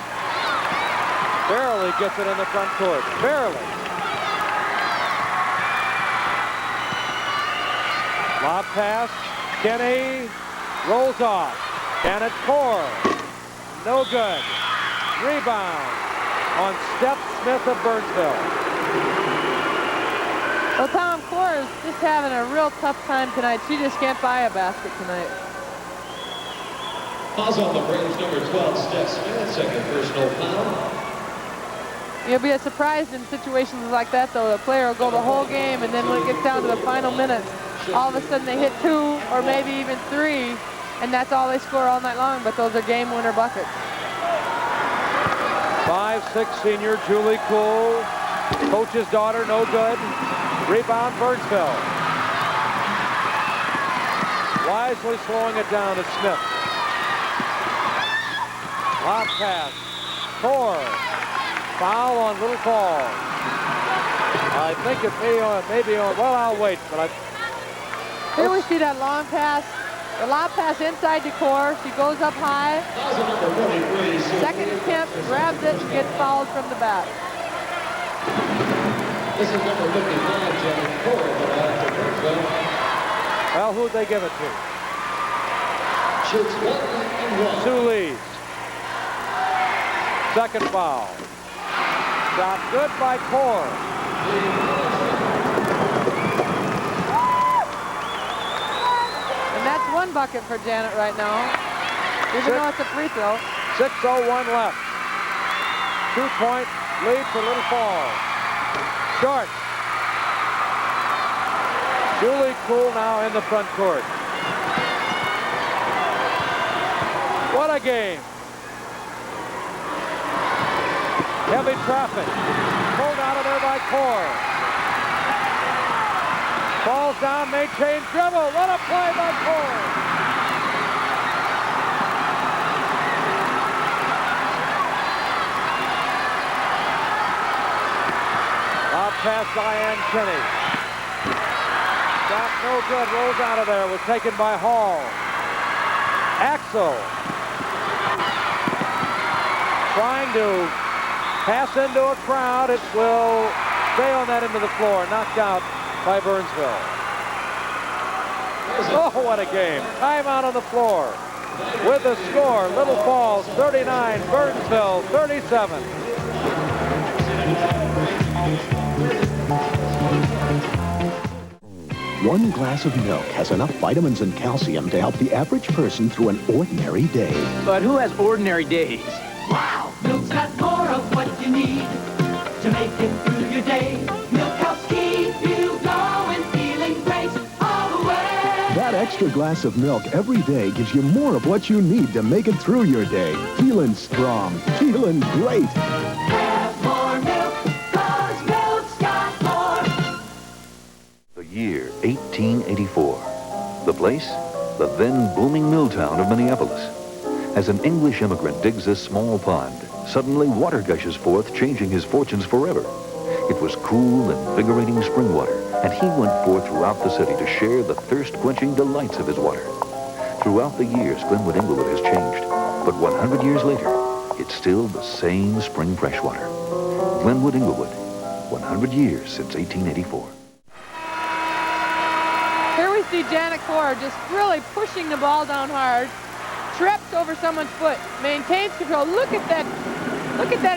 Barely gets it in the front court. Barely. Lob pass. Kinney rolls off. Janet Corr. No good. Rebound on Steph Smith of Burnsville. Well, Tom, Corr is just having a real tough time tonight. She just can't buy a basket tonight. Fouls on the Braves, number 12, Steph Smith, second personal foul. You'll be surprised in situations like that, though. The player will go the whole game, and then when it gets down to the final minutes, all of a sudden they hit 2 or maybe even 3, and that's all they score all night long, but those are game winner buckets. 5'6" senior Julie Cool. Coach's daughter, no good. Rebound, Burnsville. Wisely slowing it down to Smith. Lob pass. Corr. Foul on Little Falls. I think it may be on, well, I'll wait, but Here we see that long pass. The lob pass inside to Corr. She goes up high. Second attempt, grabs it, and gets fouled from the back. This is number 55, Janet Corr, for Burnsville. Well, who'd they give it to? Shoots 1 and 1. Sue Lees. Second foul. Shot good by Core. And that's one bucket for Janet right now, even though it's a free throw. 6:01 left. 2-point lead for Little Falls. Short. Julie Kuhl now in the front court. What a game. Heavy traffic. Pulled out of there by Core. Falls down, may change dribble. What a play by Core. Out past Diane Kinney. Shot no good. Rolls out of there. Was taken by Hall. Axel. Trying to pass into a crowd. It will stay on that end of the floor. Knocked out by Burnsville. Oh, what a game. Timeout on the floor. With the score, Little Falls 39, Burnsville 37. One glass of milk has enough vitamins and calcium to help the average person through an ordinary day. But who has ordinary days? Wow, milk's got more of what you need to make it through your day. Milk helps keep you going, feeling great all the way. That extra glass of milk every day gives you more of what you need to make it through your day. Feeling strong, feeling great. Have more milk, 'cause milk's got more. The year 1884. The place? The then booming mill town of Minneapolis. As an English immigrant digs this small pond, suddenly water gushes forth, changing his fortunes forever. It was cool, invigorating spring water, and he went forth throughout the city to share the thirst-quenching delights of his water. Throughout the years, Glenwood Inglewood has changed, but 100 years later, it's still the same spring freshwater. Glenwood Inglewood, 100 years since 1884. Here we see Janet Core just really pushing the ball down hard. Trips over someone's foot, maintains control. Look at that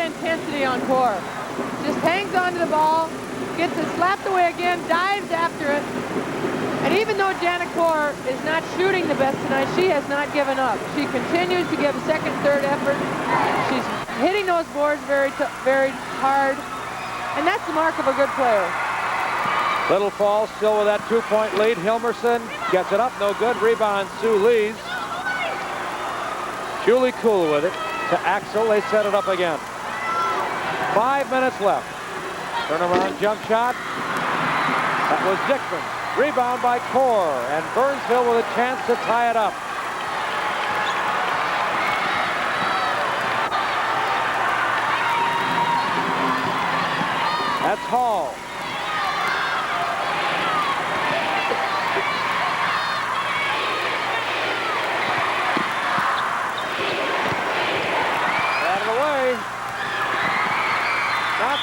intensity on Core. Just hangs onto the ball, gets it slapped away again, dives after it. And even though Janet Core is not shooting the best tonight, she has not given up. She continues to give a second, third effort. She's hitting those boards very hard. And that's the mark of a good player. Little Falls still with that 2-point lead. Hilmerson gets it up, no good. Rebound, Sue Lees. Julie Kuhl with it to Axel. They set it up again. 5 minutes left. Turnaround jump shot. That was Dixon. Rebound by Core, and Burnsville with a chance to tie it up. That's Hall.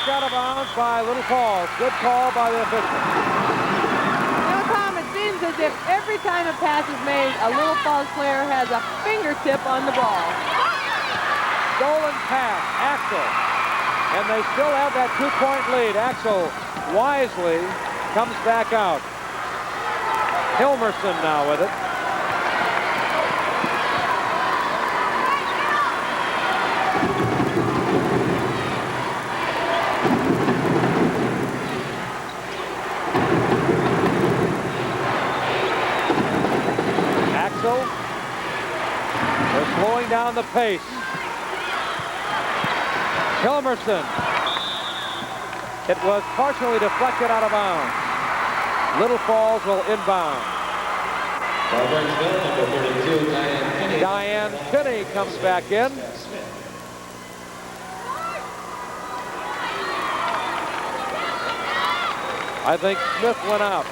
Out of bounds by Little Falls. Good call by the official. You know, Tom, it seems as if every time a pass is made, a Little Falls player has a fingertip on the ball. Stolen pass, Axel. And they still have that 2-point lead. Axel wisely comes back out. Hilmerson now with it. They're slowing down the pace. Hilmerson. It was partially deflected out of bounds. Little Falls will inbound. Diane Kinney comes back in. I think Smith went out.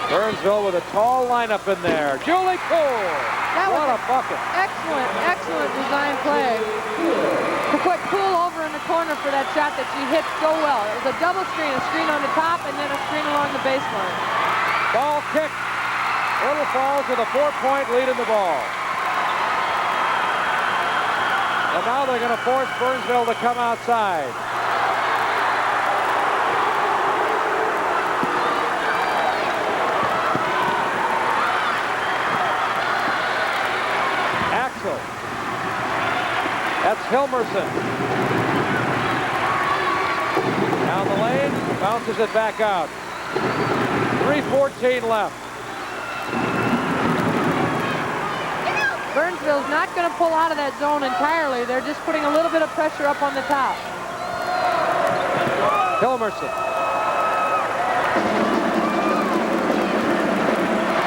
Burnsville with a tall lineup in there. Julie Kuhl. What a bucket. Excellent design play. To put Kuhl over in the corner for that shot that she hit so well. It was a double screen, a screen on the top, and then a screen along the baseline. Ball kicked. Little Falls with a 4-point lead in the ball. The And now they're going to force Burnsville to come outside. Axel. That's Hilmerson. Down the lane, bounces it back out. 3:14 left. Burnsville's not going to pull out of that zone entirely. They're just putting a little bit of pressure up on the top. Hilmerson.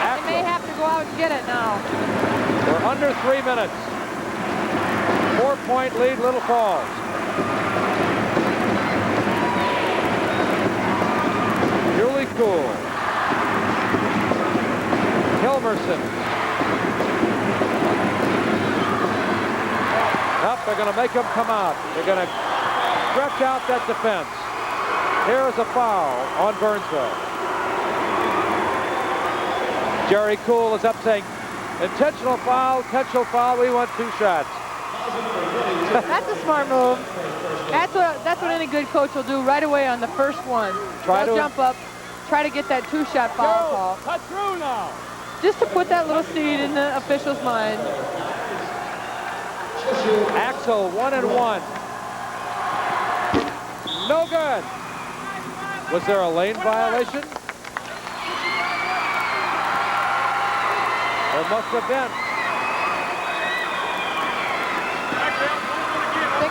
They may have to go out and get it now. We're under 3 minutes. 4-point lead, Little Falls. Julie Cool. Hilmerson. Up, they're going to make them come out. They're going to stretch out that defense. Here is a foul on Burnsville. Jerry Cool is up saying, intentional foul, we want 2 shots. That's a smart move. That's what any good coach will do right away on the first one. They'll jump up, try to get that 2-shot foul call. Cut through now. Just to put that little seed in the official's mind. Axel, 1-1. No good. Was there a lane violation? There must have been.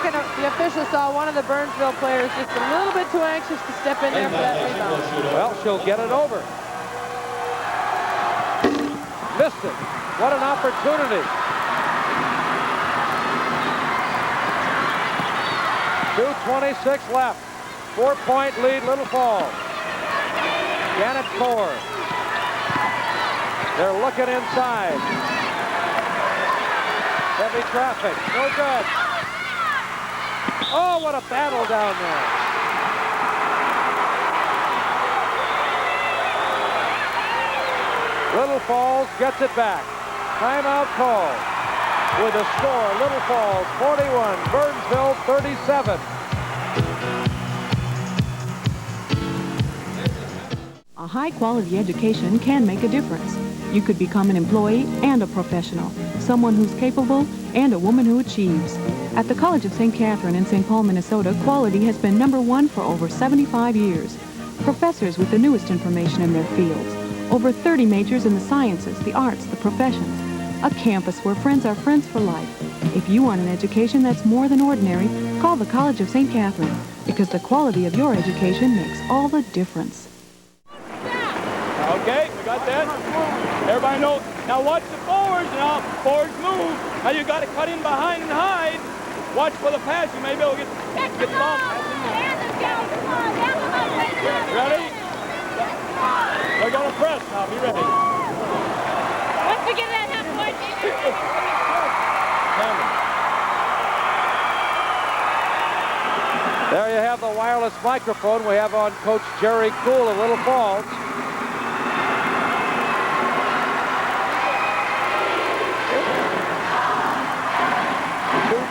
The official saw one of the Burnsville players just a little bit too anxious to step in there for that rebound. Well, she'll get it over. Missed it. What an opportunity. 2:26 left. 4-point lead, Little Falls. Janet Core. They're looking inside. Heavy traffic. No good. Oh, what a battle down there. Little Falls gets it back. Timeout call. With a score, Little Falls 41, Burnsville 37. A high-quality education can make a difference. You could become an employee and a professional, someone who's capable and a woman who achieves. At the College of St. Catherine in St. Paul, Minnesota, quality has been #1 for over 75 years. Professors with the newest information in their fields. Over 30 majors in the sciences, the arts, the professions. A campus where friends are friends for life. If you want an education that's more than ordinary, call the College of St. Catherine, because the quality of your education makes all the difference. Okay, we got that. Everybody knows. Now watch the forwards now. Forwards move. Now you got to cut in behind and hide. Watch for the pass. You may be able to get bumped. Ready? We're going to press now. Be ready. Once we get that half point. There you have the wireless microphone we have on Coach Jerry Cool of Little Falls.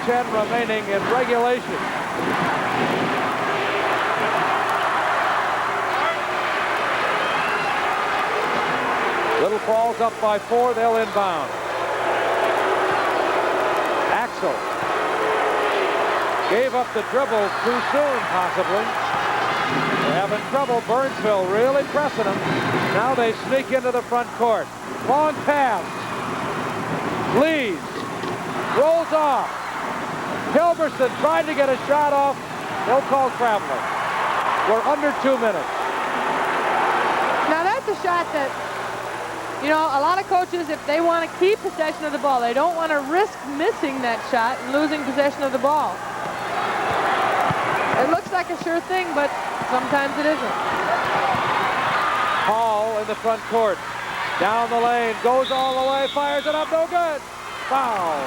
.210 remaining in regulation. Little Falls up by 4, they'll inbound. Axel gave up the dribble too soon, possibly. They're having trouble. Burnsville really pressing them. Now they sneak into the front court. Long pass. Leads. Rolls off. Hilmerson tried to get a shot off. They'll call traveling. We're under 2 minutes. Now that's a shot that, you know, a lot of coaches, if they want to keep possession of the ball, they don't want to risk missing that shot and losing possession of the ball. It looks like a sure thing, but sometimes it isn't. Hall in the front court. Down the lane, goes all the way, fires it up, no good. Foul.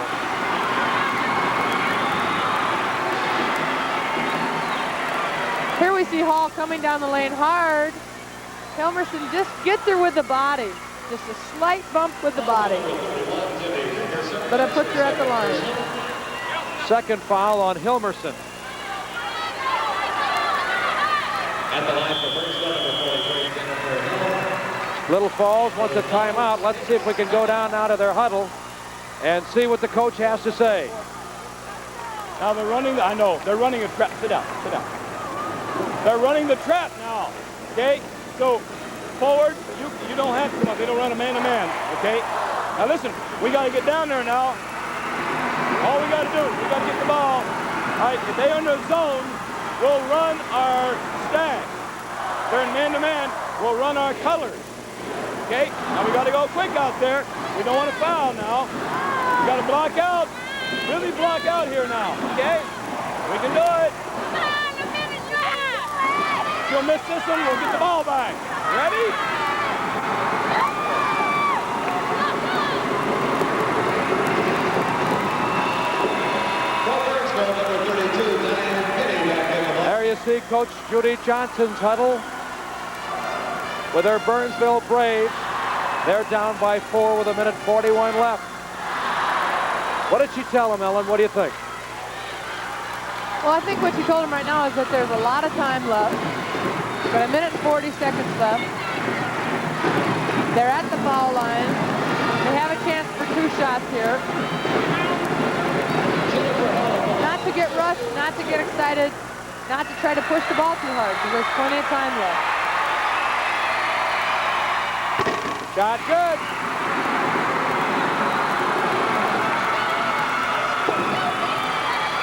Here we see Hall coming down the lane hard. Hilmerson just gets her with the body. Just a slight bump with the body. But it puts her at the line. second foul on Hilmerson. At the line for Burnsville, number 43, Jennifer Hill. Little Falls wants a timeout. Let's see if we can go down now to their huddle and see what the coach has to say. Now they're running, I know, they're running a trap. Sit down, sit down. They're running the trap now, okay? So, forward, you don't have to come up. They don't run a man-to-man, okay? Now listen, we got to get down there now. All we got to do, we got to get the ball. All right, if they're in the zone, we'll run our stack. If they're in man-to-man, we'll run our colors, okay? Now we got to go quick out there. We don't want to foul now. We got to block out. Really block out here now, okay? We can do it. If you'll miss this one, we'll get the ball back. Ready? There you see Coach Judy Johnson's huddle with her Burnsville Braves. They're down by 4 with 1:41 left. What did she tell him, Ellen? What do you think? Well, I think what she told him right now is that there's a lot of time left. But 1:40 left. They're at the foul line. They have a chance for 2 shots here. Not to get rushed, not to get excited, not to try to push the ball too hard, because there's plenty of time left. Shot good.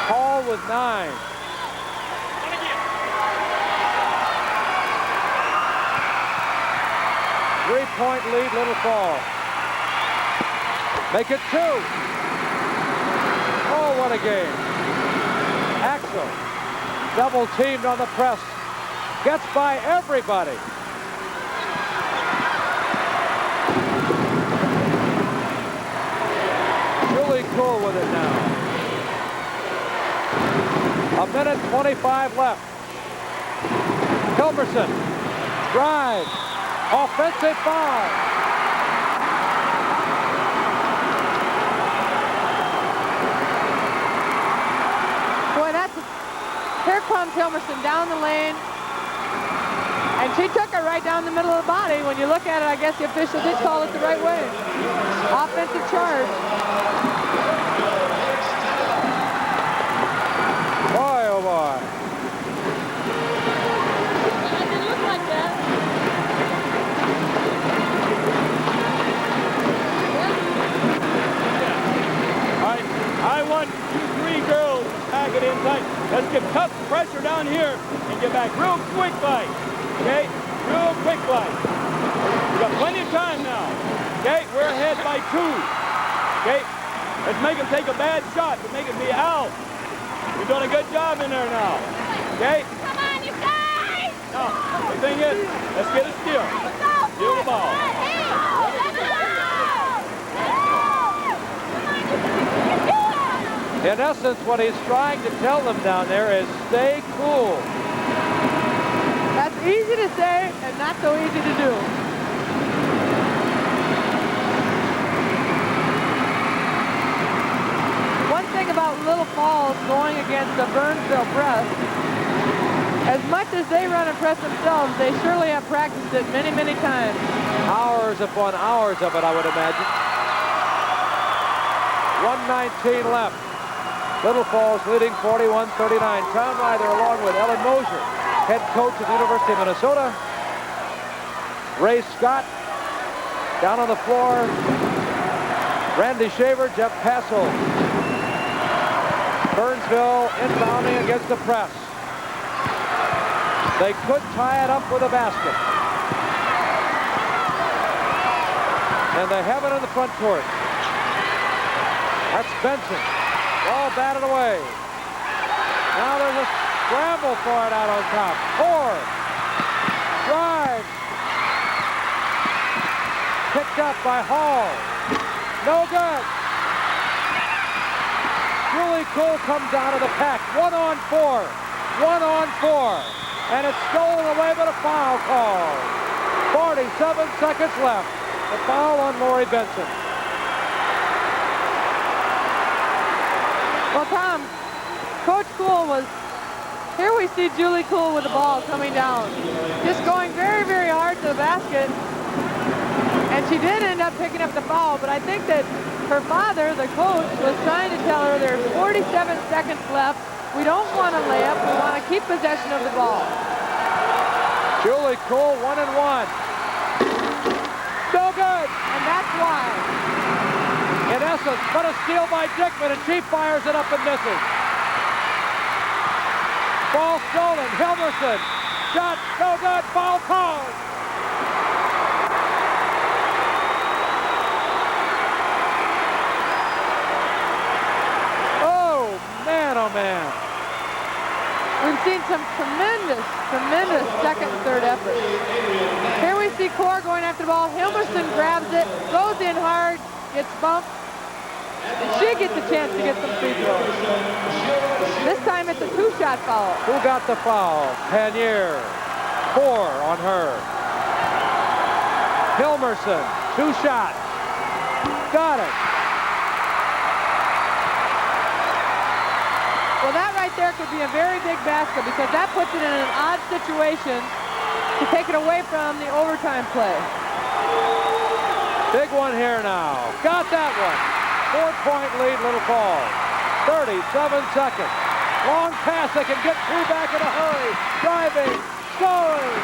Hall with 9. Three-point lead, Little Falls. Make it 2. Oh, what a game. Axel, double teamed on the press. Gets by everybody. Really cool with it now. 1:25 left. Hilmerson drives. Offensive foul. Boy, here comes Hilmerson down the lane. And she took it right down the middle of the body. When you look at it, I guess the official did call it the right way. Offensive charge. Boy, oh boy. It didn't look like that. All right, I want you 3 girls to pack it in tight. Let's get tough pressure down here and get back real quick fight. Okay? Real quick fight. We got plenty of time now. Okay? We're ahead by 2. Okay? Let's make them take a bad shot to make it be out. You're doing a good job in there now. Okay? Come on, you guys! Now, the thing is, let's get it still. Steal the ball. In essence, what he's trying to tell them down there is stay cool. That's easy to say and not so easy to do. One thing about Little Falls going against the Burnsville press, as much as they run and press themselves, they surely have practiced it many, many times. Hours upon hours of it, I would imagine. 1:19 left. Little Falls leading 41-39. Tom Ryder along with Ellen Mosier, head coach of the University of Minnesota. Ray Scott down on the floor. Randy Shaver, Jeff Passel. Burnsville inbounding against the press. They could tie it up with a basket. And they have it in the front court. That's Benson. Ball batted away. Now there's a scramble for it out on top. 4. Drive. Picked up by Hall. No good. Julie Cole comes out of the pack. 1-on-4. 1-on-4. And it's stolen away, but a foul call. 47 seconds left. The foul on Lori Benson. Well, Tom, Coach Cool was, here we see Julie Cool with the ball coming down. Just going very, very hard to the basket. And she did end up picking up the foul, but I think that her father, the coach, was trying to tell her there's 47 seconds left. We don't want to lay up. We want to keep possession of the ball. Julie Cool, 1 and 1. No good. And that's why. In essence, but a steal by Dickman, and she fires it up and misses. Ball stolen. Hilmerson. Shot. No good. Foul called. Oh, man. We've seen some tremendous second and third efforts. Here we see Core going after the ball. Hilmerson grabs it, goes in hard, gets bumped, and she gets a chance to get some free throws. This time it's a two-shot foul. Who got the foul? Panier. 4 on her. Hilmerson, 2 shots. Got it. Well, that right there could be a very big basket because that puts it in an odd situation to take it away from the overtime play. Big one here now. Got that one. 4-point lead, Little Falls. 37 seconds. Long pass. They can get through back in a hurry. Driving. Scoring.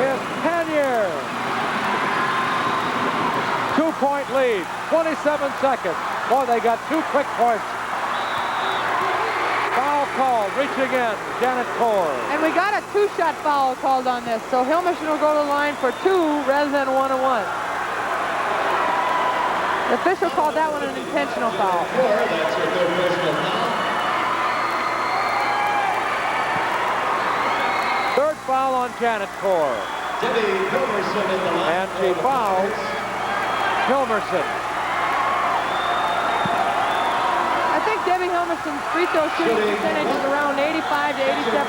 Is Panier. 2-point lead. 27 seconds. Boy, they got 2 quick points. Foul called, reaching in, Janet Core. And we got a 2-shot foul called on this, so Hilmerson will go to the line for 2 rather than 1 and 1. The official called that one an intentional foul. That's her third personal foul. Third foul on Janet Core. Debbie Hilmerson in the line. And she fouls Hilmerson. I think Debbie Hilmerson's free throw shooting percentage is around 85 to 87%.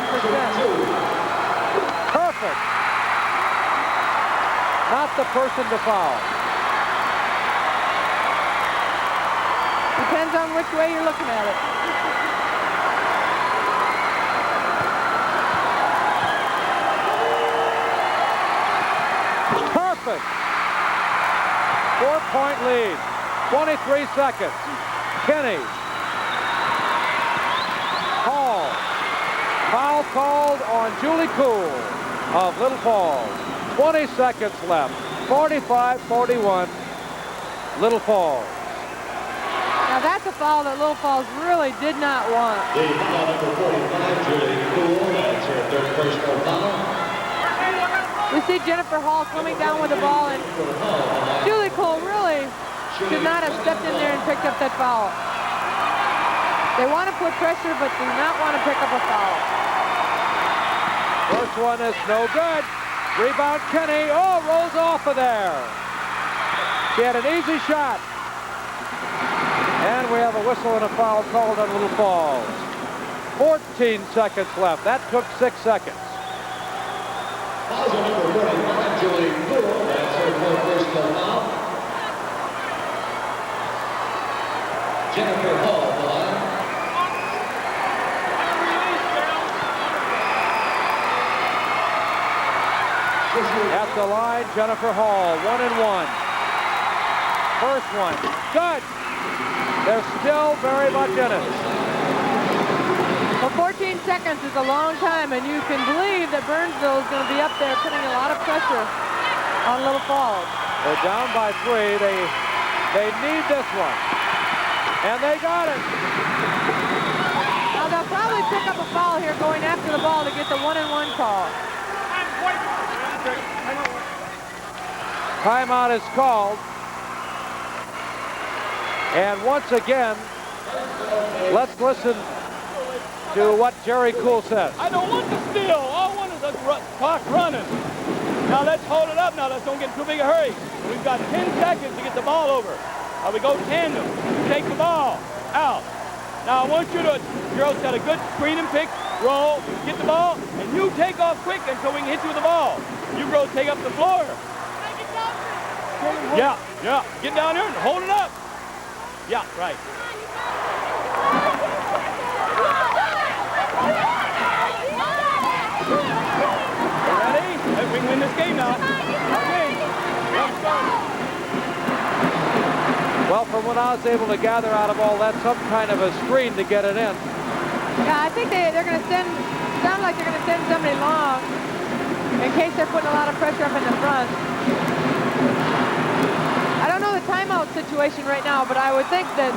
Perfect. Not the person to foul. Depends on which way you're looking at it. Perfect. 4-point lead. 23 seconds. Kinney. Hall. Foul called on Julie Cool of Little Falls. 20 seconds left. 45-41. Little Falls. Now that's a foul that Little Falls really did not want. The foul number 45, Julie Cool. That's her third personal foul. We see Jennifer Hall coming down with the ball, and Julie Cool really should not have stepped in there and picked up that foul. They want to put pressure, but do not want to pick up a foul. First one is no good. Rebound Kenny. Oh, rolls off of there. She had an easy shot. And we have a whistle and a foul called on Little Falls. 14 seconds left. That took 6 seconds. Foul number 45, Julie Cool. That's her fourth personal foul. Jennifer Hall, the line. At the line, Jennifer Hall, 1 and 1. First one, good. They're still very much in it. Well, 14 seconds is a long time, and you can believe that Burnsville is going to be up there putting a lot of pressure on Little Falls. They're down by 3. They need this one. And they got it. Now, they'll probably pick up a foul here going after the ball to get the 1-and-1 call. Timeout is called. And once again, let's listen to what Jerry Cool says. I don't want to steal. All I want is a clock running. Now let's hold it up now. Let's don't get in too big a hurry. We've got 10 seconds to get the ball over. Now we go tandem. Take the ball out. Now I want you to, girls got a good screen and pick, roll, get the ball, and you take off quick until we can hit you with the ball. You girls take up the floor. Yeah. Get down there and hold it up. Yeah, right. Ready? We can win this game now. Okay. Well, from what I was able to gather out of all that, some kind of a screen to get it in. Yeah, I think they're going to sound like they're going to send somebody long in case they're putting a lot of pressure up in the front. I don't know the timeout situation right now, but I would think that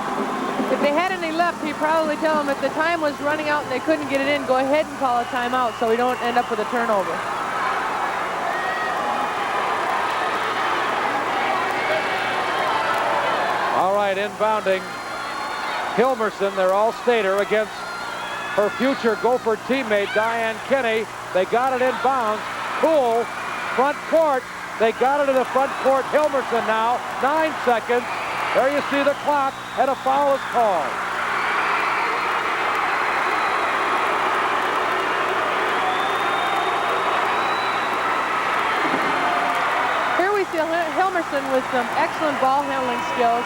if they had any left, he'd probably tell them if the time was running out and they couldn't get it in, go ahead and call a timeout so we don't end up with a turnover. All right, inbounding. Hilmerson, their all-stater, against her future Gopher teammate, Diane Kinney. They got it in bounds. Poole, front court. They got it in the front court. Hilmerson now, 9 seconds. There you see the clock, and a foul is called. Here we see Hilmerson with some excellent ball handling skills.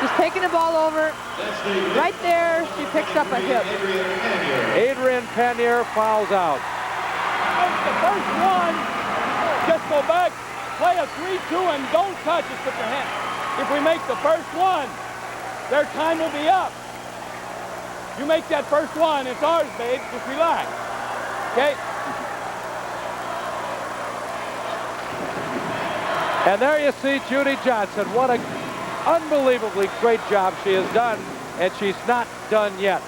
Just taking the ball over. Right there, she picks up a hip. Adrian Pannier fouls out. The first one, just go back, play a 3-2, and don't touch it with your hand. If we make the first one, their time will be up. You make that first one, it's ours, babe. Just relax. Okay? And there you see Judy Johnson. What an unbelievably great job she has done, and she's not done yet.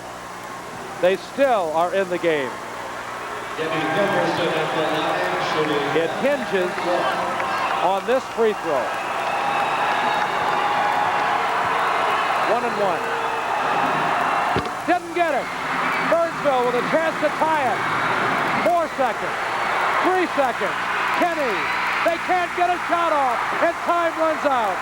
They still are in the game. It hinges on this free throw. 1 and 1. Didn't get it. Burnsville with a chance to tie it. 4 seconds. 3 seconds. Kenny. They can't get a shot off, and time runs out.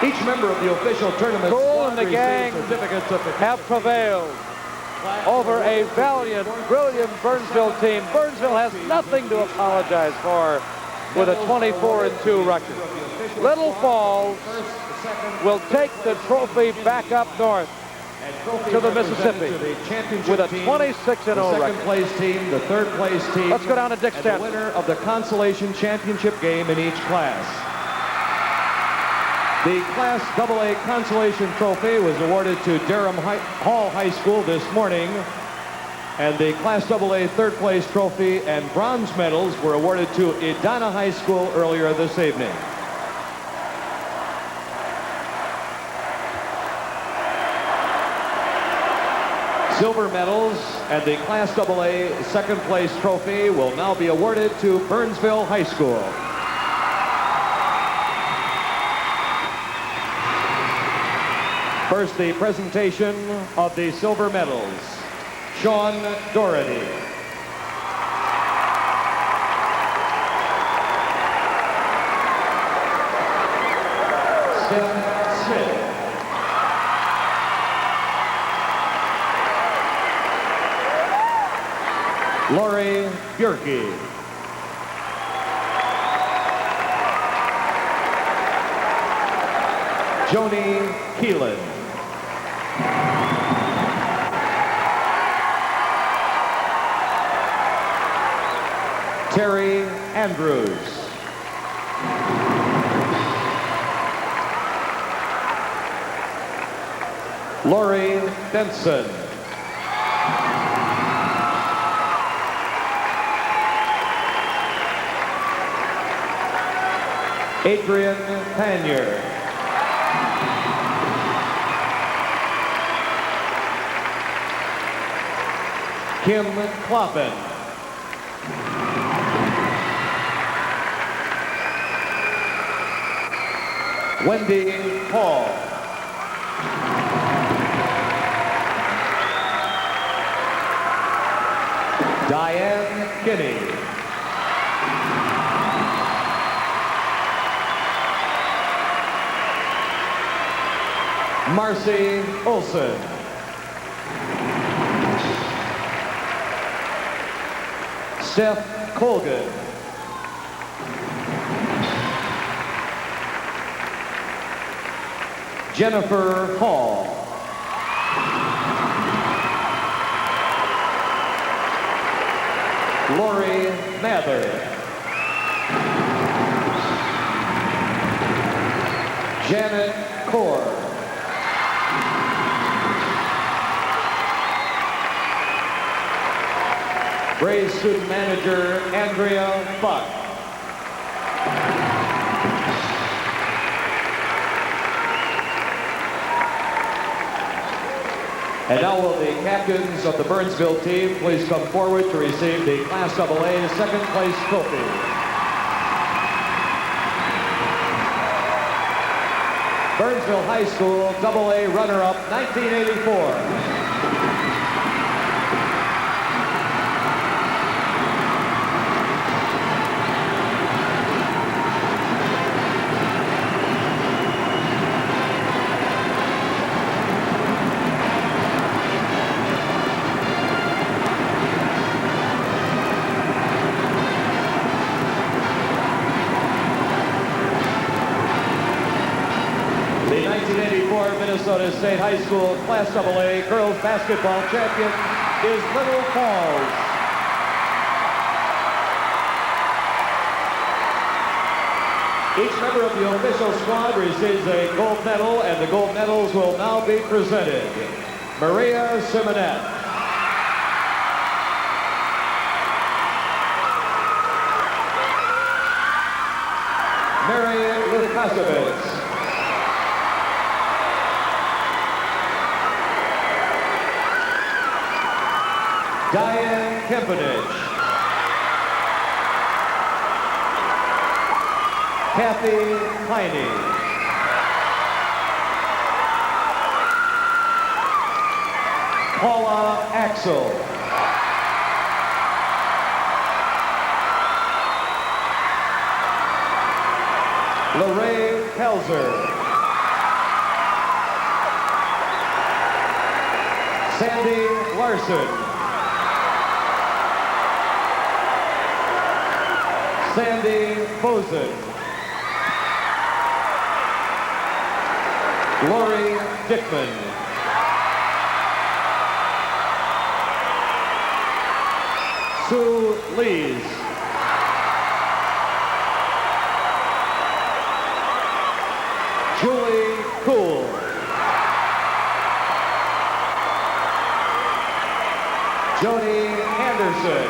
Each member of the official tournament Cole and the gang have prevailed over a valiant, brilliant Burnsville team. Burnsville has nothing to apologize for with a 24-2 record. Little Falls will take the trophy back up north to the Mississippi with a 26-0 record. Second place team, the third place team. Let's go down to Dick Stanton. The winner of the consolation championship game in each class. The Class AA consolation trophy was awarded to Durham Hall High School this morning. And the Class AA third place trophy and bronze medals were awarded to Edina High School earlier this evening. Silver medals and the Class AA second place trophy will now be awarded to Burnsville High School. First, the presentation of the silver medals. Sean Doherty. Steph Smith. Lori Bjerke. Joni Keelan. Terry Andrews. Lori Benson. Adrian Panyer. Kim Kloppen. Wendy Paul. Diane Kinney. Marcy Olson. Steph Colgan. Jennifer Hall. Lori Mather. Janet Core. Braves student manager Andrea Buck. And now will the captains of the Burnsville team please come forward to receive the Class AA second place trophy. Burnsville High School AA runner-up 1984. Minnesota State High School Class AA girls basketball champion is Little Falls. Each member of the official squad receives a gold medal, and the gold medals will now be presented. Maria Simonette. Mary Lukasevich. Diane Kempenich. Kathy Piney. Paula Axel. Lorraine Kelzer. Sandy Larson. Sandy Bozen. Lori Dickman. Sue Lees. Julie Cool. Joni Anderson.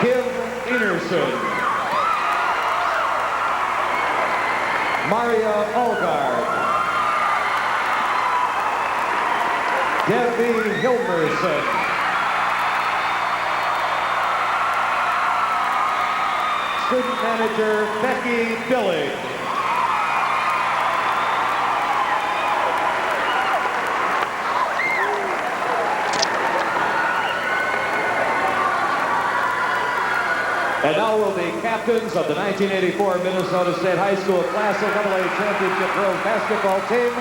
Kim Enerson. Maria Olgard. Debbie Hilmerson. Student manager Becky Billig. And now will the captains of the 1984 Minnesota State High School Class AA Championship Girls Basketball Team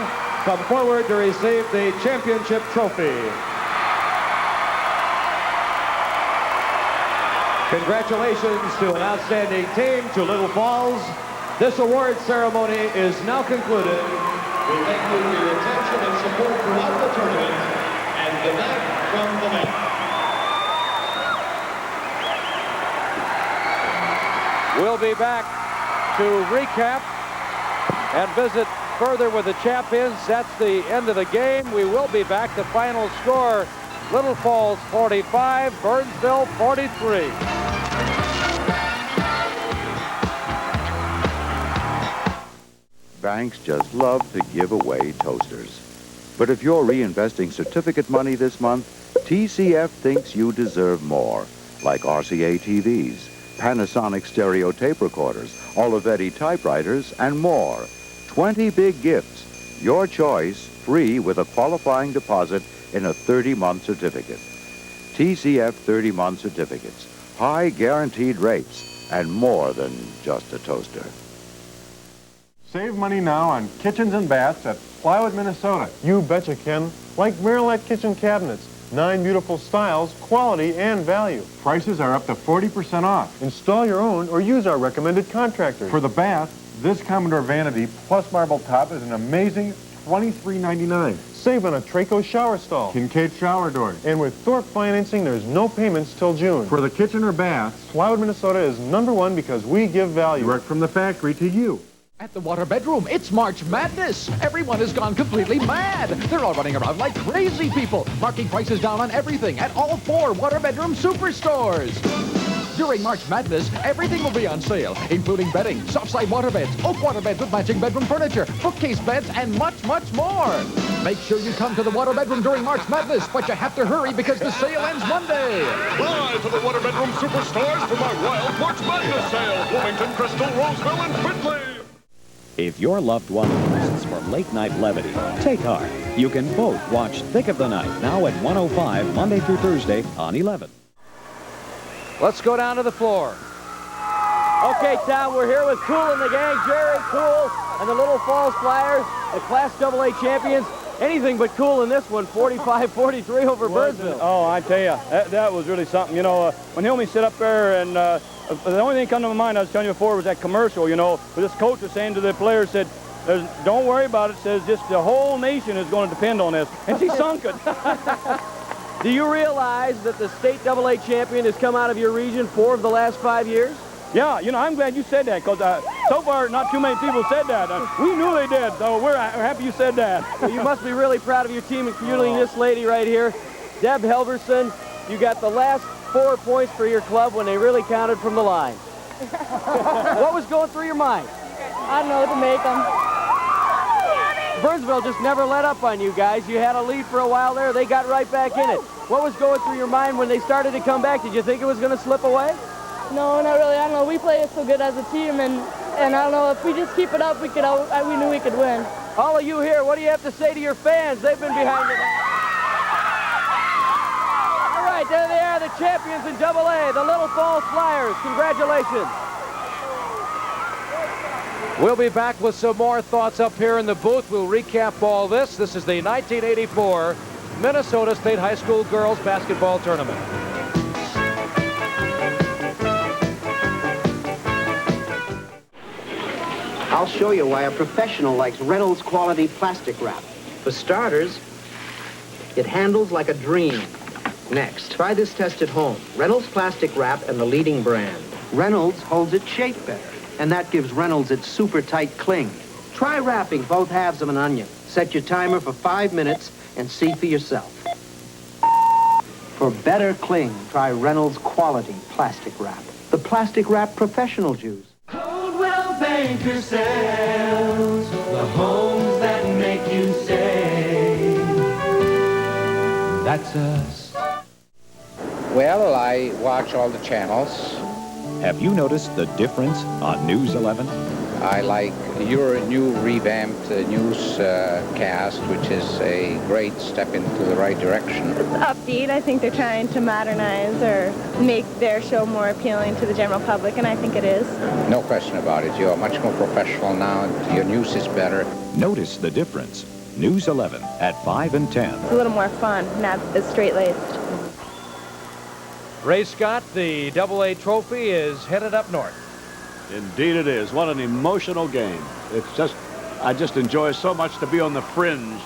come forward to receive the championship trophy. Congratulations to an outstanding team, to Little Falls. This award ceremony is now concluded. We thank you for your attention and support throughout the tournament. And good night from the net. We'll be back to recap and visit further with the champions. That's the end of the game. We will be back. The final score, Little Falls 45, Burnsville 43. Banks just love to give away toasters. But if you're reinvesting certificate money this month, TCF thinks you deserve more, like RCA TVs, Panasonic stereo tape recorders, Olivetti typewriters, and more. 20 big gifts. Your choice, free with a qualifying deposit in a 30-month certificate. TCF 30-month certificates. High guaranteed rates and more than just a toaster. Save money now on kitchens and baths at Plywood, Minnesota. You betcha, Ken. Like Marilette kitchen cabinets. 9 beautiful styles, quality, and value. Prices are up to 40% off. Install your own or use our recommended contractors. For the bath, this Commodore Vanity plus marble top is an amazing $23.99. Save on a Traco shower stall. Kincaid shower doors. And with Thorpe financing, there's no payments till June. For the kitchen or bath, Plywood, Minnesota is #1 because we give value. Direct from the factory to you. At the Water Bedroom, it's March Madness. Everyone has gone completely mad. They're all running around like crazy people, marking prices down on everything at all 4 Water Bedroom superstores. During March Madness, everything will be on sale, including bedding, soft-side water beds, oak water beds with matching bedroom furniture, bookcase beds, and much, much more. Make sure you come to the Water Bedroom during March Madness, but you have to hurry because the sale ends Monday. Fly to the Water Bedroom superstores for my wild March Madness sale. Bloomington, Crystal, Roseville, and Whitley. If your loved one thirsts for late-night levity, take heart. You can both watch Thick of the Night, now at 105, Monday through Thursday on 11. Let's go down to the floor. Okay, Tom, we're here with Cool and the gang, Jerry, Cool, and the Little Falls Flyers, the Class AA champions. Anything but cool in this one, 45-43 over Burnsville. Oh, I tell you, that was really something. You know, when Hilmy sit up there and the only thing that come to my mind, I was telling you before, was that commercial, you know, where this coach was saying to the players, said, don't worry about it, says just the whole nation is going to depend on this. And she sunk it. Do you realize that the state AA champion has come out of your region 4 of the last 5 years? Yeah, you know, I'm glad you said that, because so far not too many people said that. We knew they did, so we're happy you said that. Well, you must be really proud of your team, including this lady right here, Deb Helverson. You got the last 4 points for your club when they really counted from the line. What was going through your mind? I don't know what to make them. Burnsville just never let up on you guys. You had a lead for a while there. They got right back in it. What was going through your mind when they started to come back? Did you think it was going to slip away? No, not really. I don't know. We play so good as a team, and I don't know, if we just keep it up, we knew we could win. All of you here, what do you have to say to your fans? They've been behind it. All right, there they are, the champions in AA, the Little Falls Flyers. Congratulations. We'll be back with some more thoughts up here in the booth. We'll recap all this. This is the 1984 Minnesota State High School Girls Basketball Tournament. I'll show you why a professional likes Reynolds quality plastic wrap. For starters, it handles like a dream. Next, try this test at home. Reynolds plastic wrap and the leading brand. Reynolds holds its shape better, and that gives Reynolds its super tight cling. Try wrapping both halves of an onion. Set your timer for 5 minutes and see for yourself. For better cling, try Reynolds Quality Plastic Wrap. The Plastic Wrap Professional Juice. Coldwell Banker sells the homes that make you say, that's us. Well, I watch all the channels. Have you noticed the difference on News 11? I like your new revamped newscast, which is a great step into the right direction. It's upbeat. I think they're trying to modernize or make their show more appealing to the general public, and I think it is. No question about it. You're much more professional now. Your news is better. Notice the difference. News 11 at 5 and 10. It's a little more fun, not as straight-laced. Ray Scott, the AA trophy is headed up north. Indeed it is. What an emotional game. I just enjoy so much to be on the fringe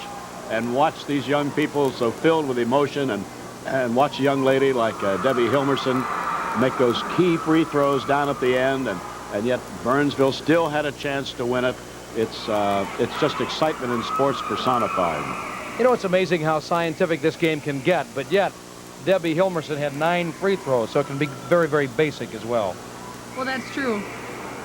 and watch these young people so filled with emotion and watch a young lady like Debbie Hilmerson make those key free throws down at the end, and yet Burnsville still had a chance to win it. It's just excitement in sports personified. You know, it's amazing how scientific this game can get, but yet Debbie Hilmerson had 9 free throws, so it can be very, very basic as well. Well, that's true.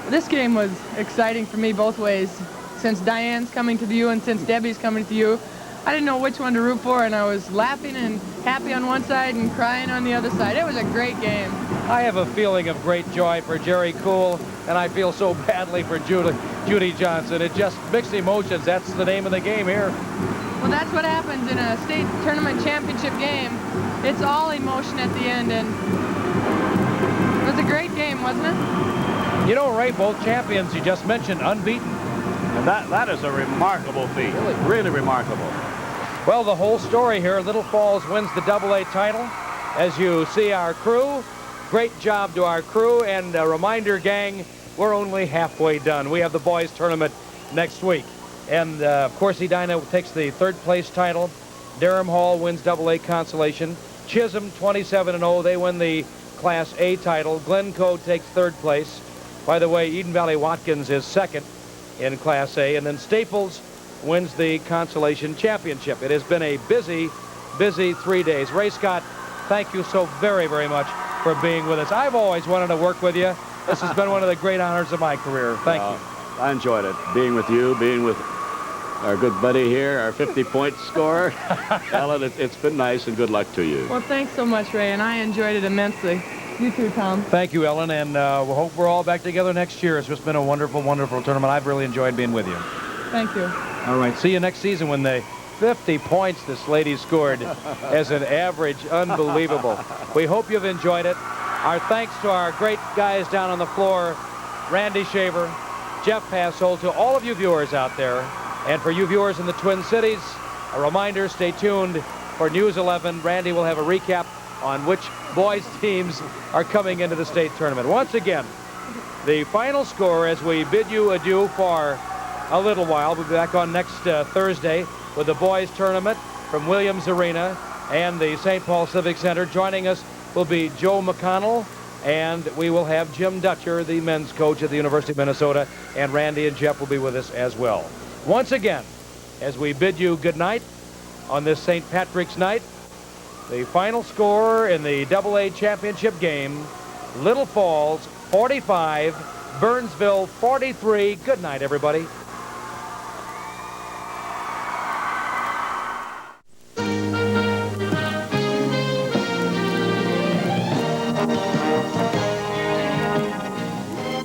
This game was exciting for me both ways. Since Diane's coming to the U and since Debbie's coming to the U, I didn't know which one to root for, and I was laughing and happy on one side and crying on the other side. It was a great game. I have a feeling of great joy for Jerry Cool, and I feel so badly for Judy Johnson. It just mixed emotions. That's the name of the game here. Well, that's what happens in a state tournament championship game. It's all emotion at the end, and it was a great game, wasn't it? You know, Ray, both champions you just mentioned, unbeaten. And that is a remarkable feat. Really remarkable. Well, the whole story here, Little Falls wins the AA title. As you see our crew, great job to our crew, and a reminder, gang, we're only halfway done. We have the boys tournament next week. And, of course, Edina takes the 3rd place title. Durham Hall wins AA consolation. Chisholm, 27-0, they win the Class A title. Glencoe takes 3rd place. By the way, Eden Valley Watkins is 2nd in Class A, and then Staples wins the consolation championship. It has been a busy, busy 3 days. Ray Scott, thank you so very, very much for being with us. I've always wanted to work with you. This has been one of the great honors of my career. Thank you. I enjoyed it, being with you, being with our good buddy here, our 50-point scorer. Ellen, it's been nice, and good luck to you. Well, thanks so much, Ray, and I enjoyed it immensely. You too, Tom. Thank you, Ellen, and we hope we're all back together next year. It's just been a wonderful, wonderful tournament. I've really enjoyed being with you. Thank you. All right, see you next season when the 50 points this lady scored as an average. Unbelievable. We hope you've enjoyed it. Our thanks to our great guys down on the floor, Randy Shaver, Jeff Passold, to all of you viewers out there. And for you viewers in the Twin Cities, a reminder, stay tuned for News 11. Randy will have a recap on which boys teams are coming into the state tournament. Once again, the final score as we bid you adieu for a little while. We'll be back on next Thursday with the boys tournament from Williams Arena and the St. Paul Civic Center. Joining us will be Joe McConnell, and we will have Jim Dutcher, the men's coach at the University of Minnesota, and Randy and Jeff will be with us as well. Once again, as we bid you good night on this St. Patrick's night, the final score in the AA championship game, Little Falls 45, Burnsville 43. Good night, everybody.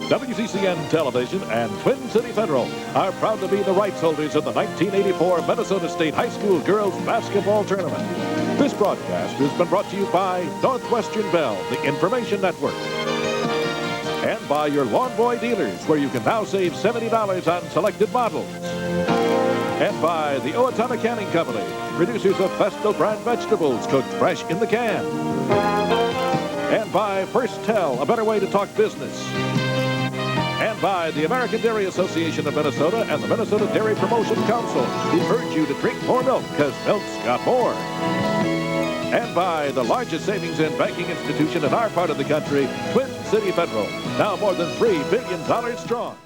WCCN Television and Twin City Federal are proud to be the rights holders of the 1984 Minnesota State High School Girls Basketball Tournament. This broadcast has been brought to you by Northwestern Bell, the Information Network, and by your Lawn Boy dealers, where you can now save $70 on selected models, and by the Owatonna Canning Company, producers of Festo brand vegetables cooked fresh in the can, and by First Tell, a better way to talk business, and by the American Dairy Association of Minnesota and the Minnesota Dairy Promotion Council, who urge you to drink more milk because milk's got more. And by the largest savings and banking institution in our part of the country, Twin City Federal, now more than $3 billion strong.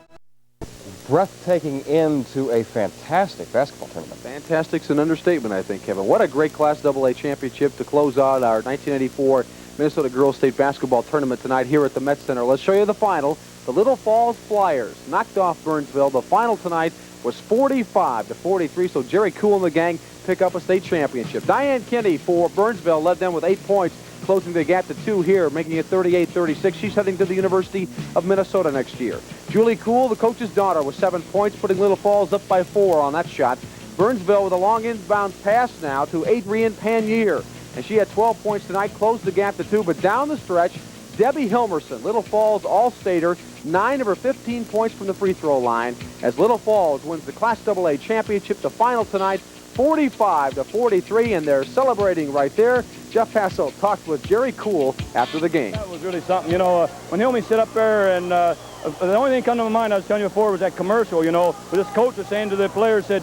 breathtaking end to a fantastic basketball tournament. Fantastic's an understatement, I think, Kevin. What a great Class AA championship to close out our 1984 Minnesota Girls State Basketball Tournament tonight here at the Met Center. Let's show you the final. The Little Falls Flyers knocked off Burnsville. The final tonight was 45-43, so Jerry Cool and the gang pick up a state championship. Diane Kinney for Burnsville led them with 8 points, closing the gap to 2 here, making it 38-36. She's heading to the University of Minnesota next year. Julie Cool, the coach's daughter, with 7 points, putting Little Falls up by 4 on that shot. Burnsville with a long inbound pass now to Adrienne Panier, and she had 12 points tonight, closed the gap to 2, but down the stretch, Debbie Hilmerson, Little Falls All-Stater, 9 of her 15 points from the free throw line, as Little Falls wins the Class AA championship. The final tonight, 45-43, and they're celebrating right there. Jeff Passo talked with Jerry Cool after the game. That was really something, you know, when Hilmy sit up there, and the only thing that come to my mind, I was telling you before, was that commercial, you know, where this coach was saying to the players, said,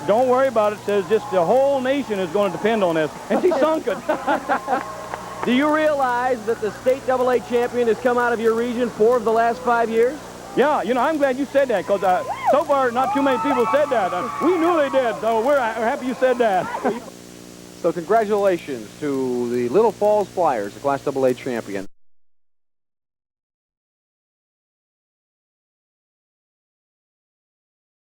don't worry about it, says just the whole nation is going to depend on this, and she sunk it. Do you realize that the state AA champion has come out of your region 4 of the last 5 years? Yeah, you know, I'm glad you said that, because so far not too many people said that. We knew they did, so we're happy you said that. So congratulations to the Little Falls Flyers, the Class AA champion.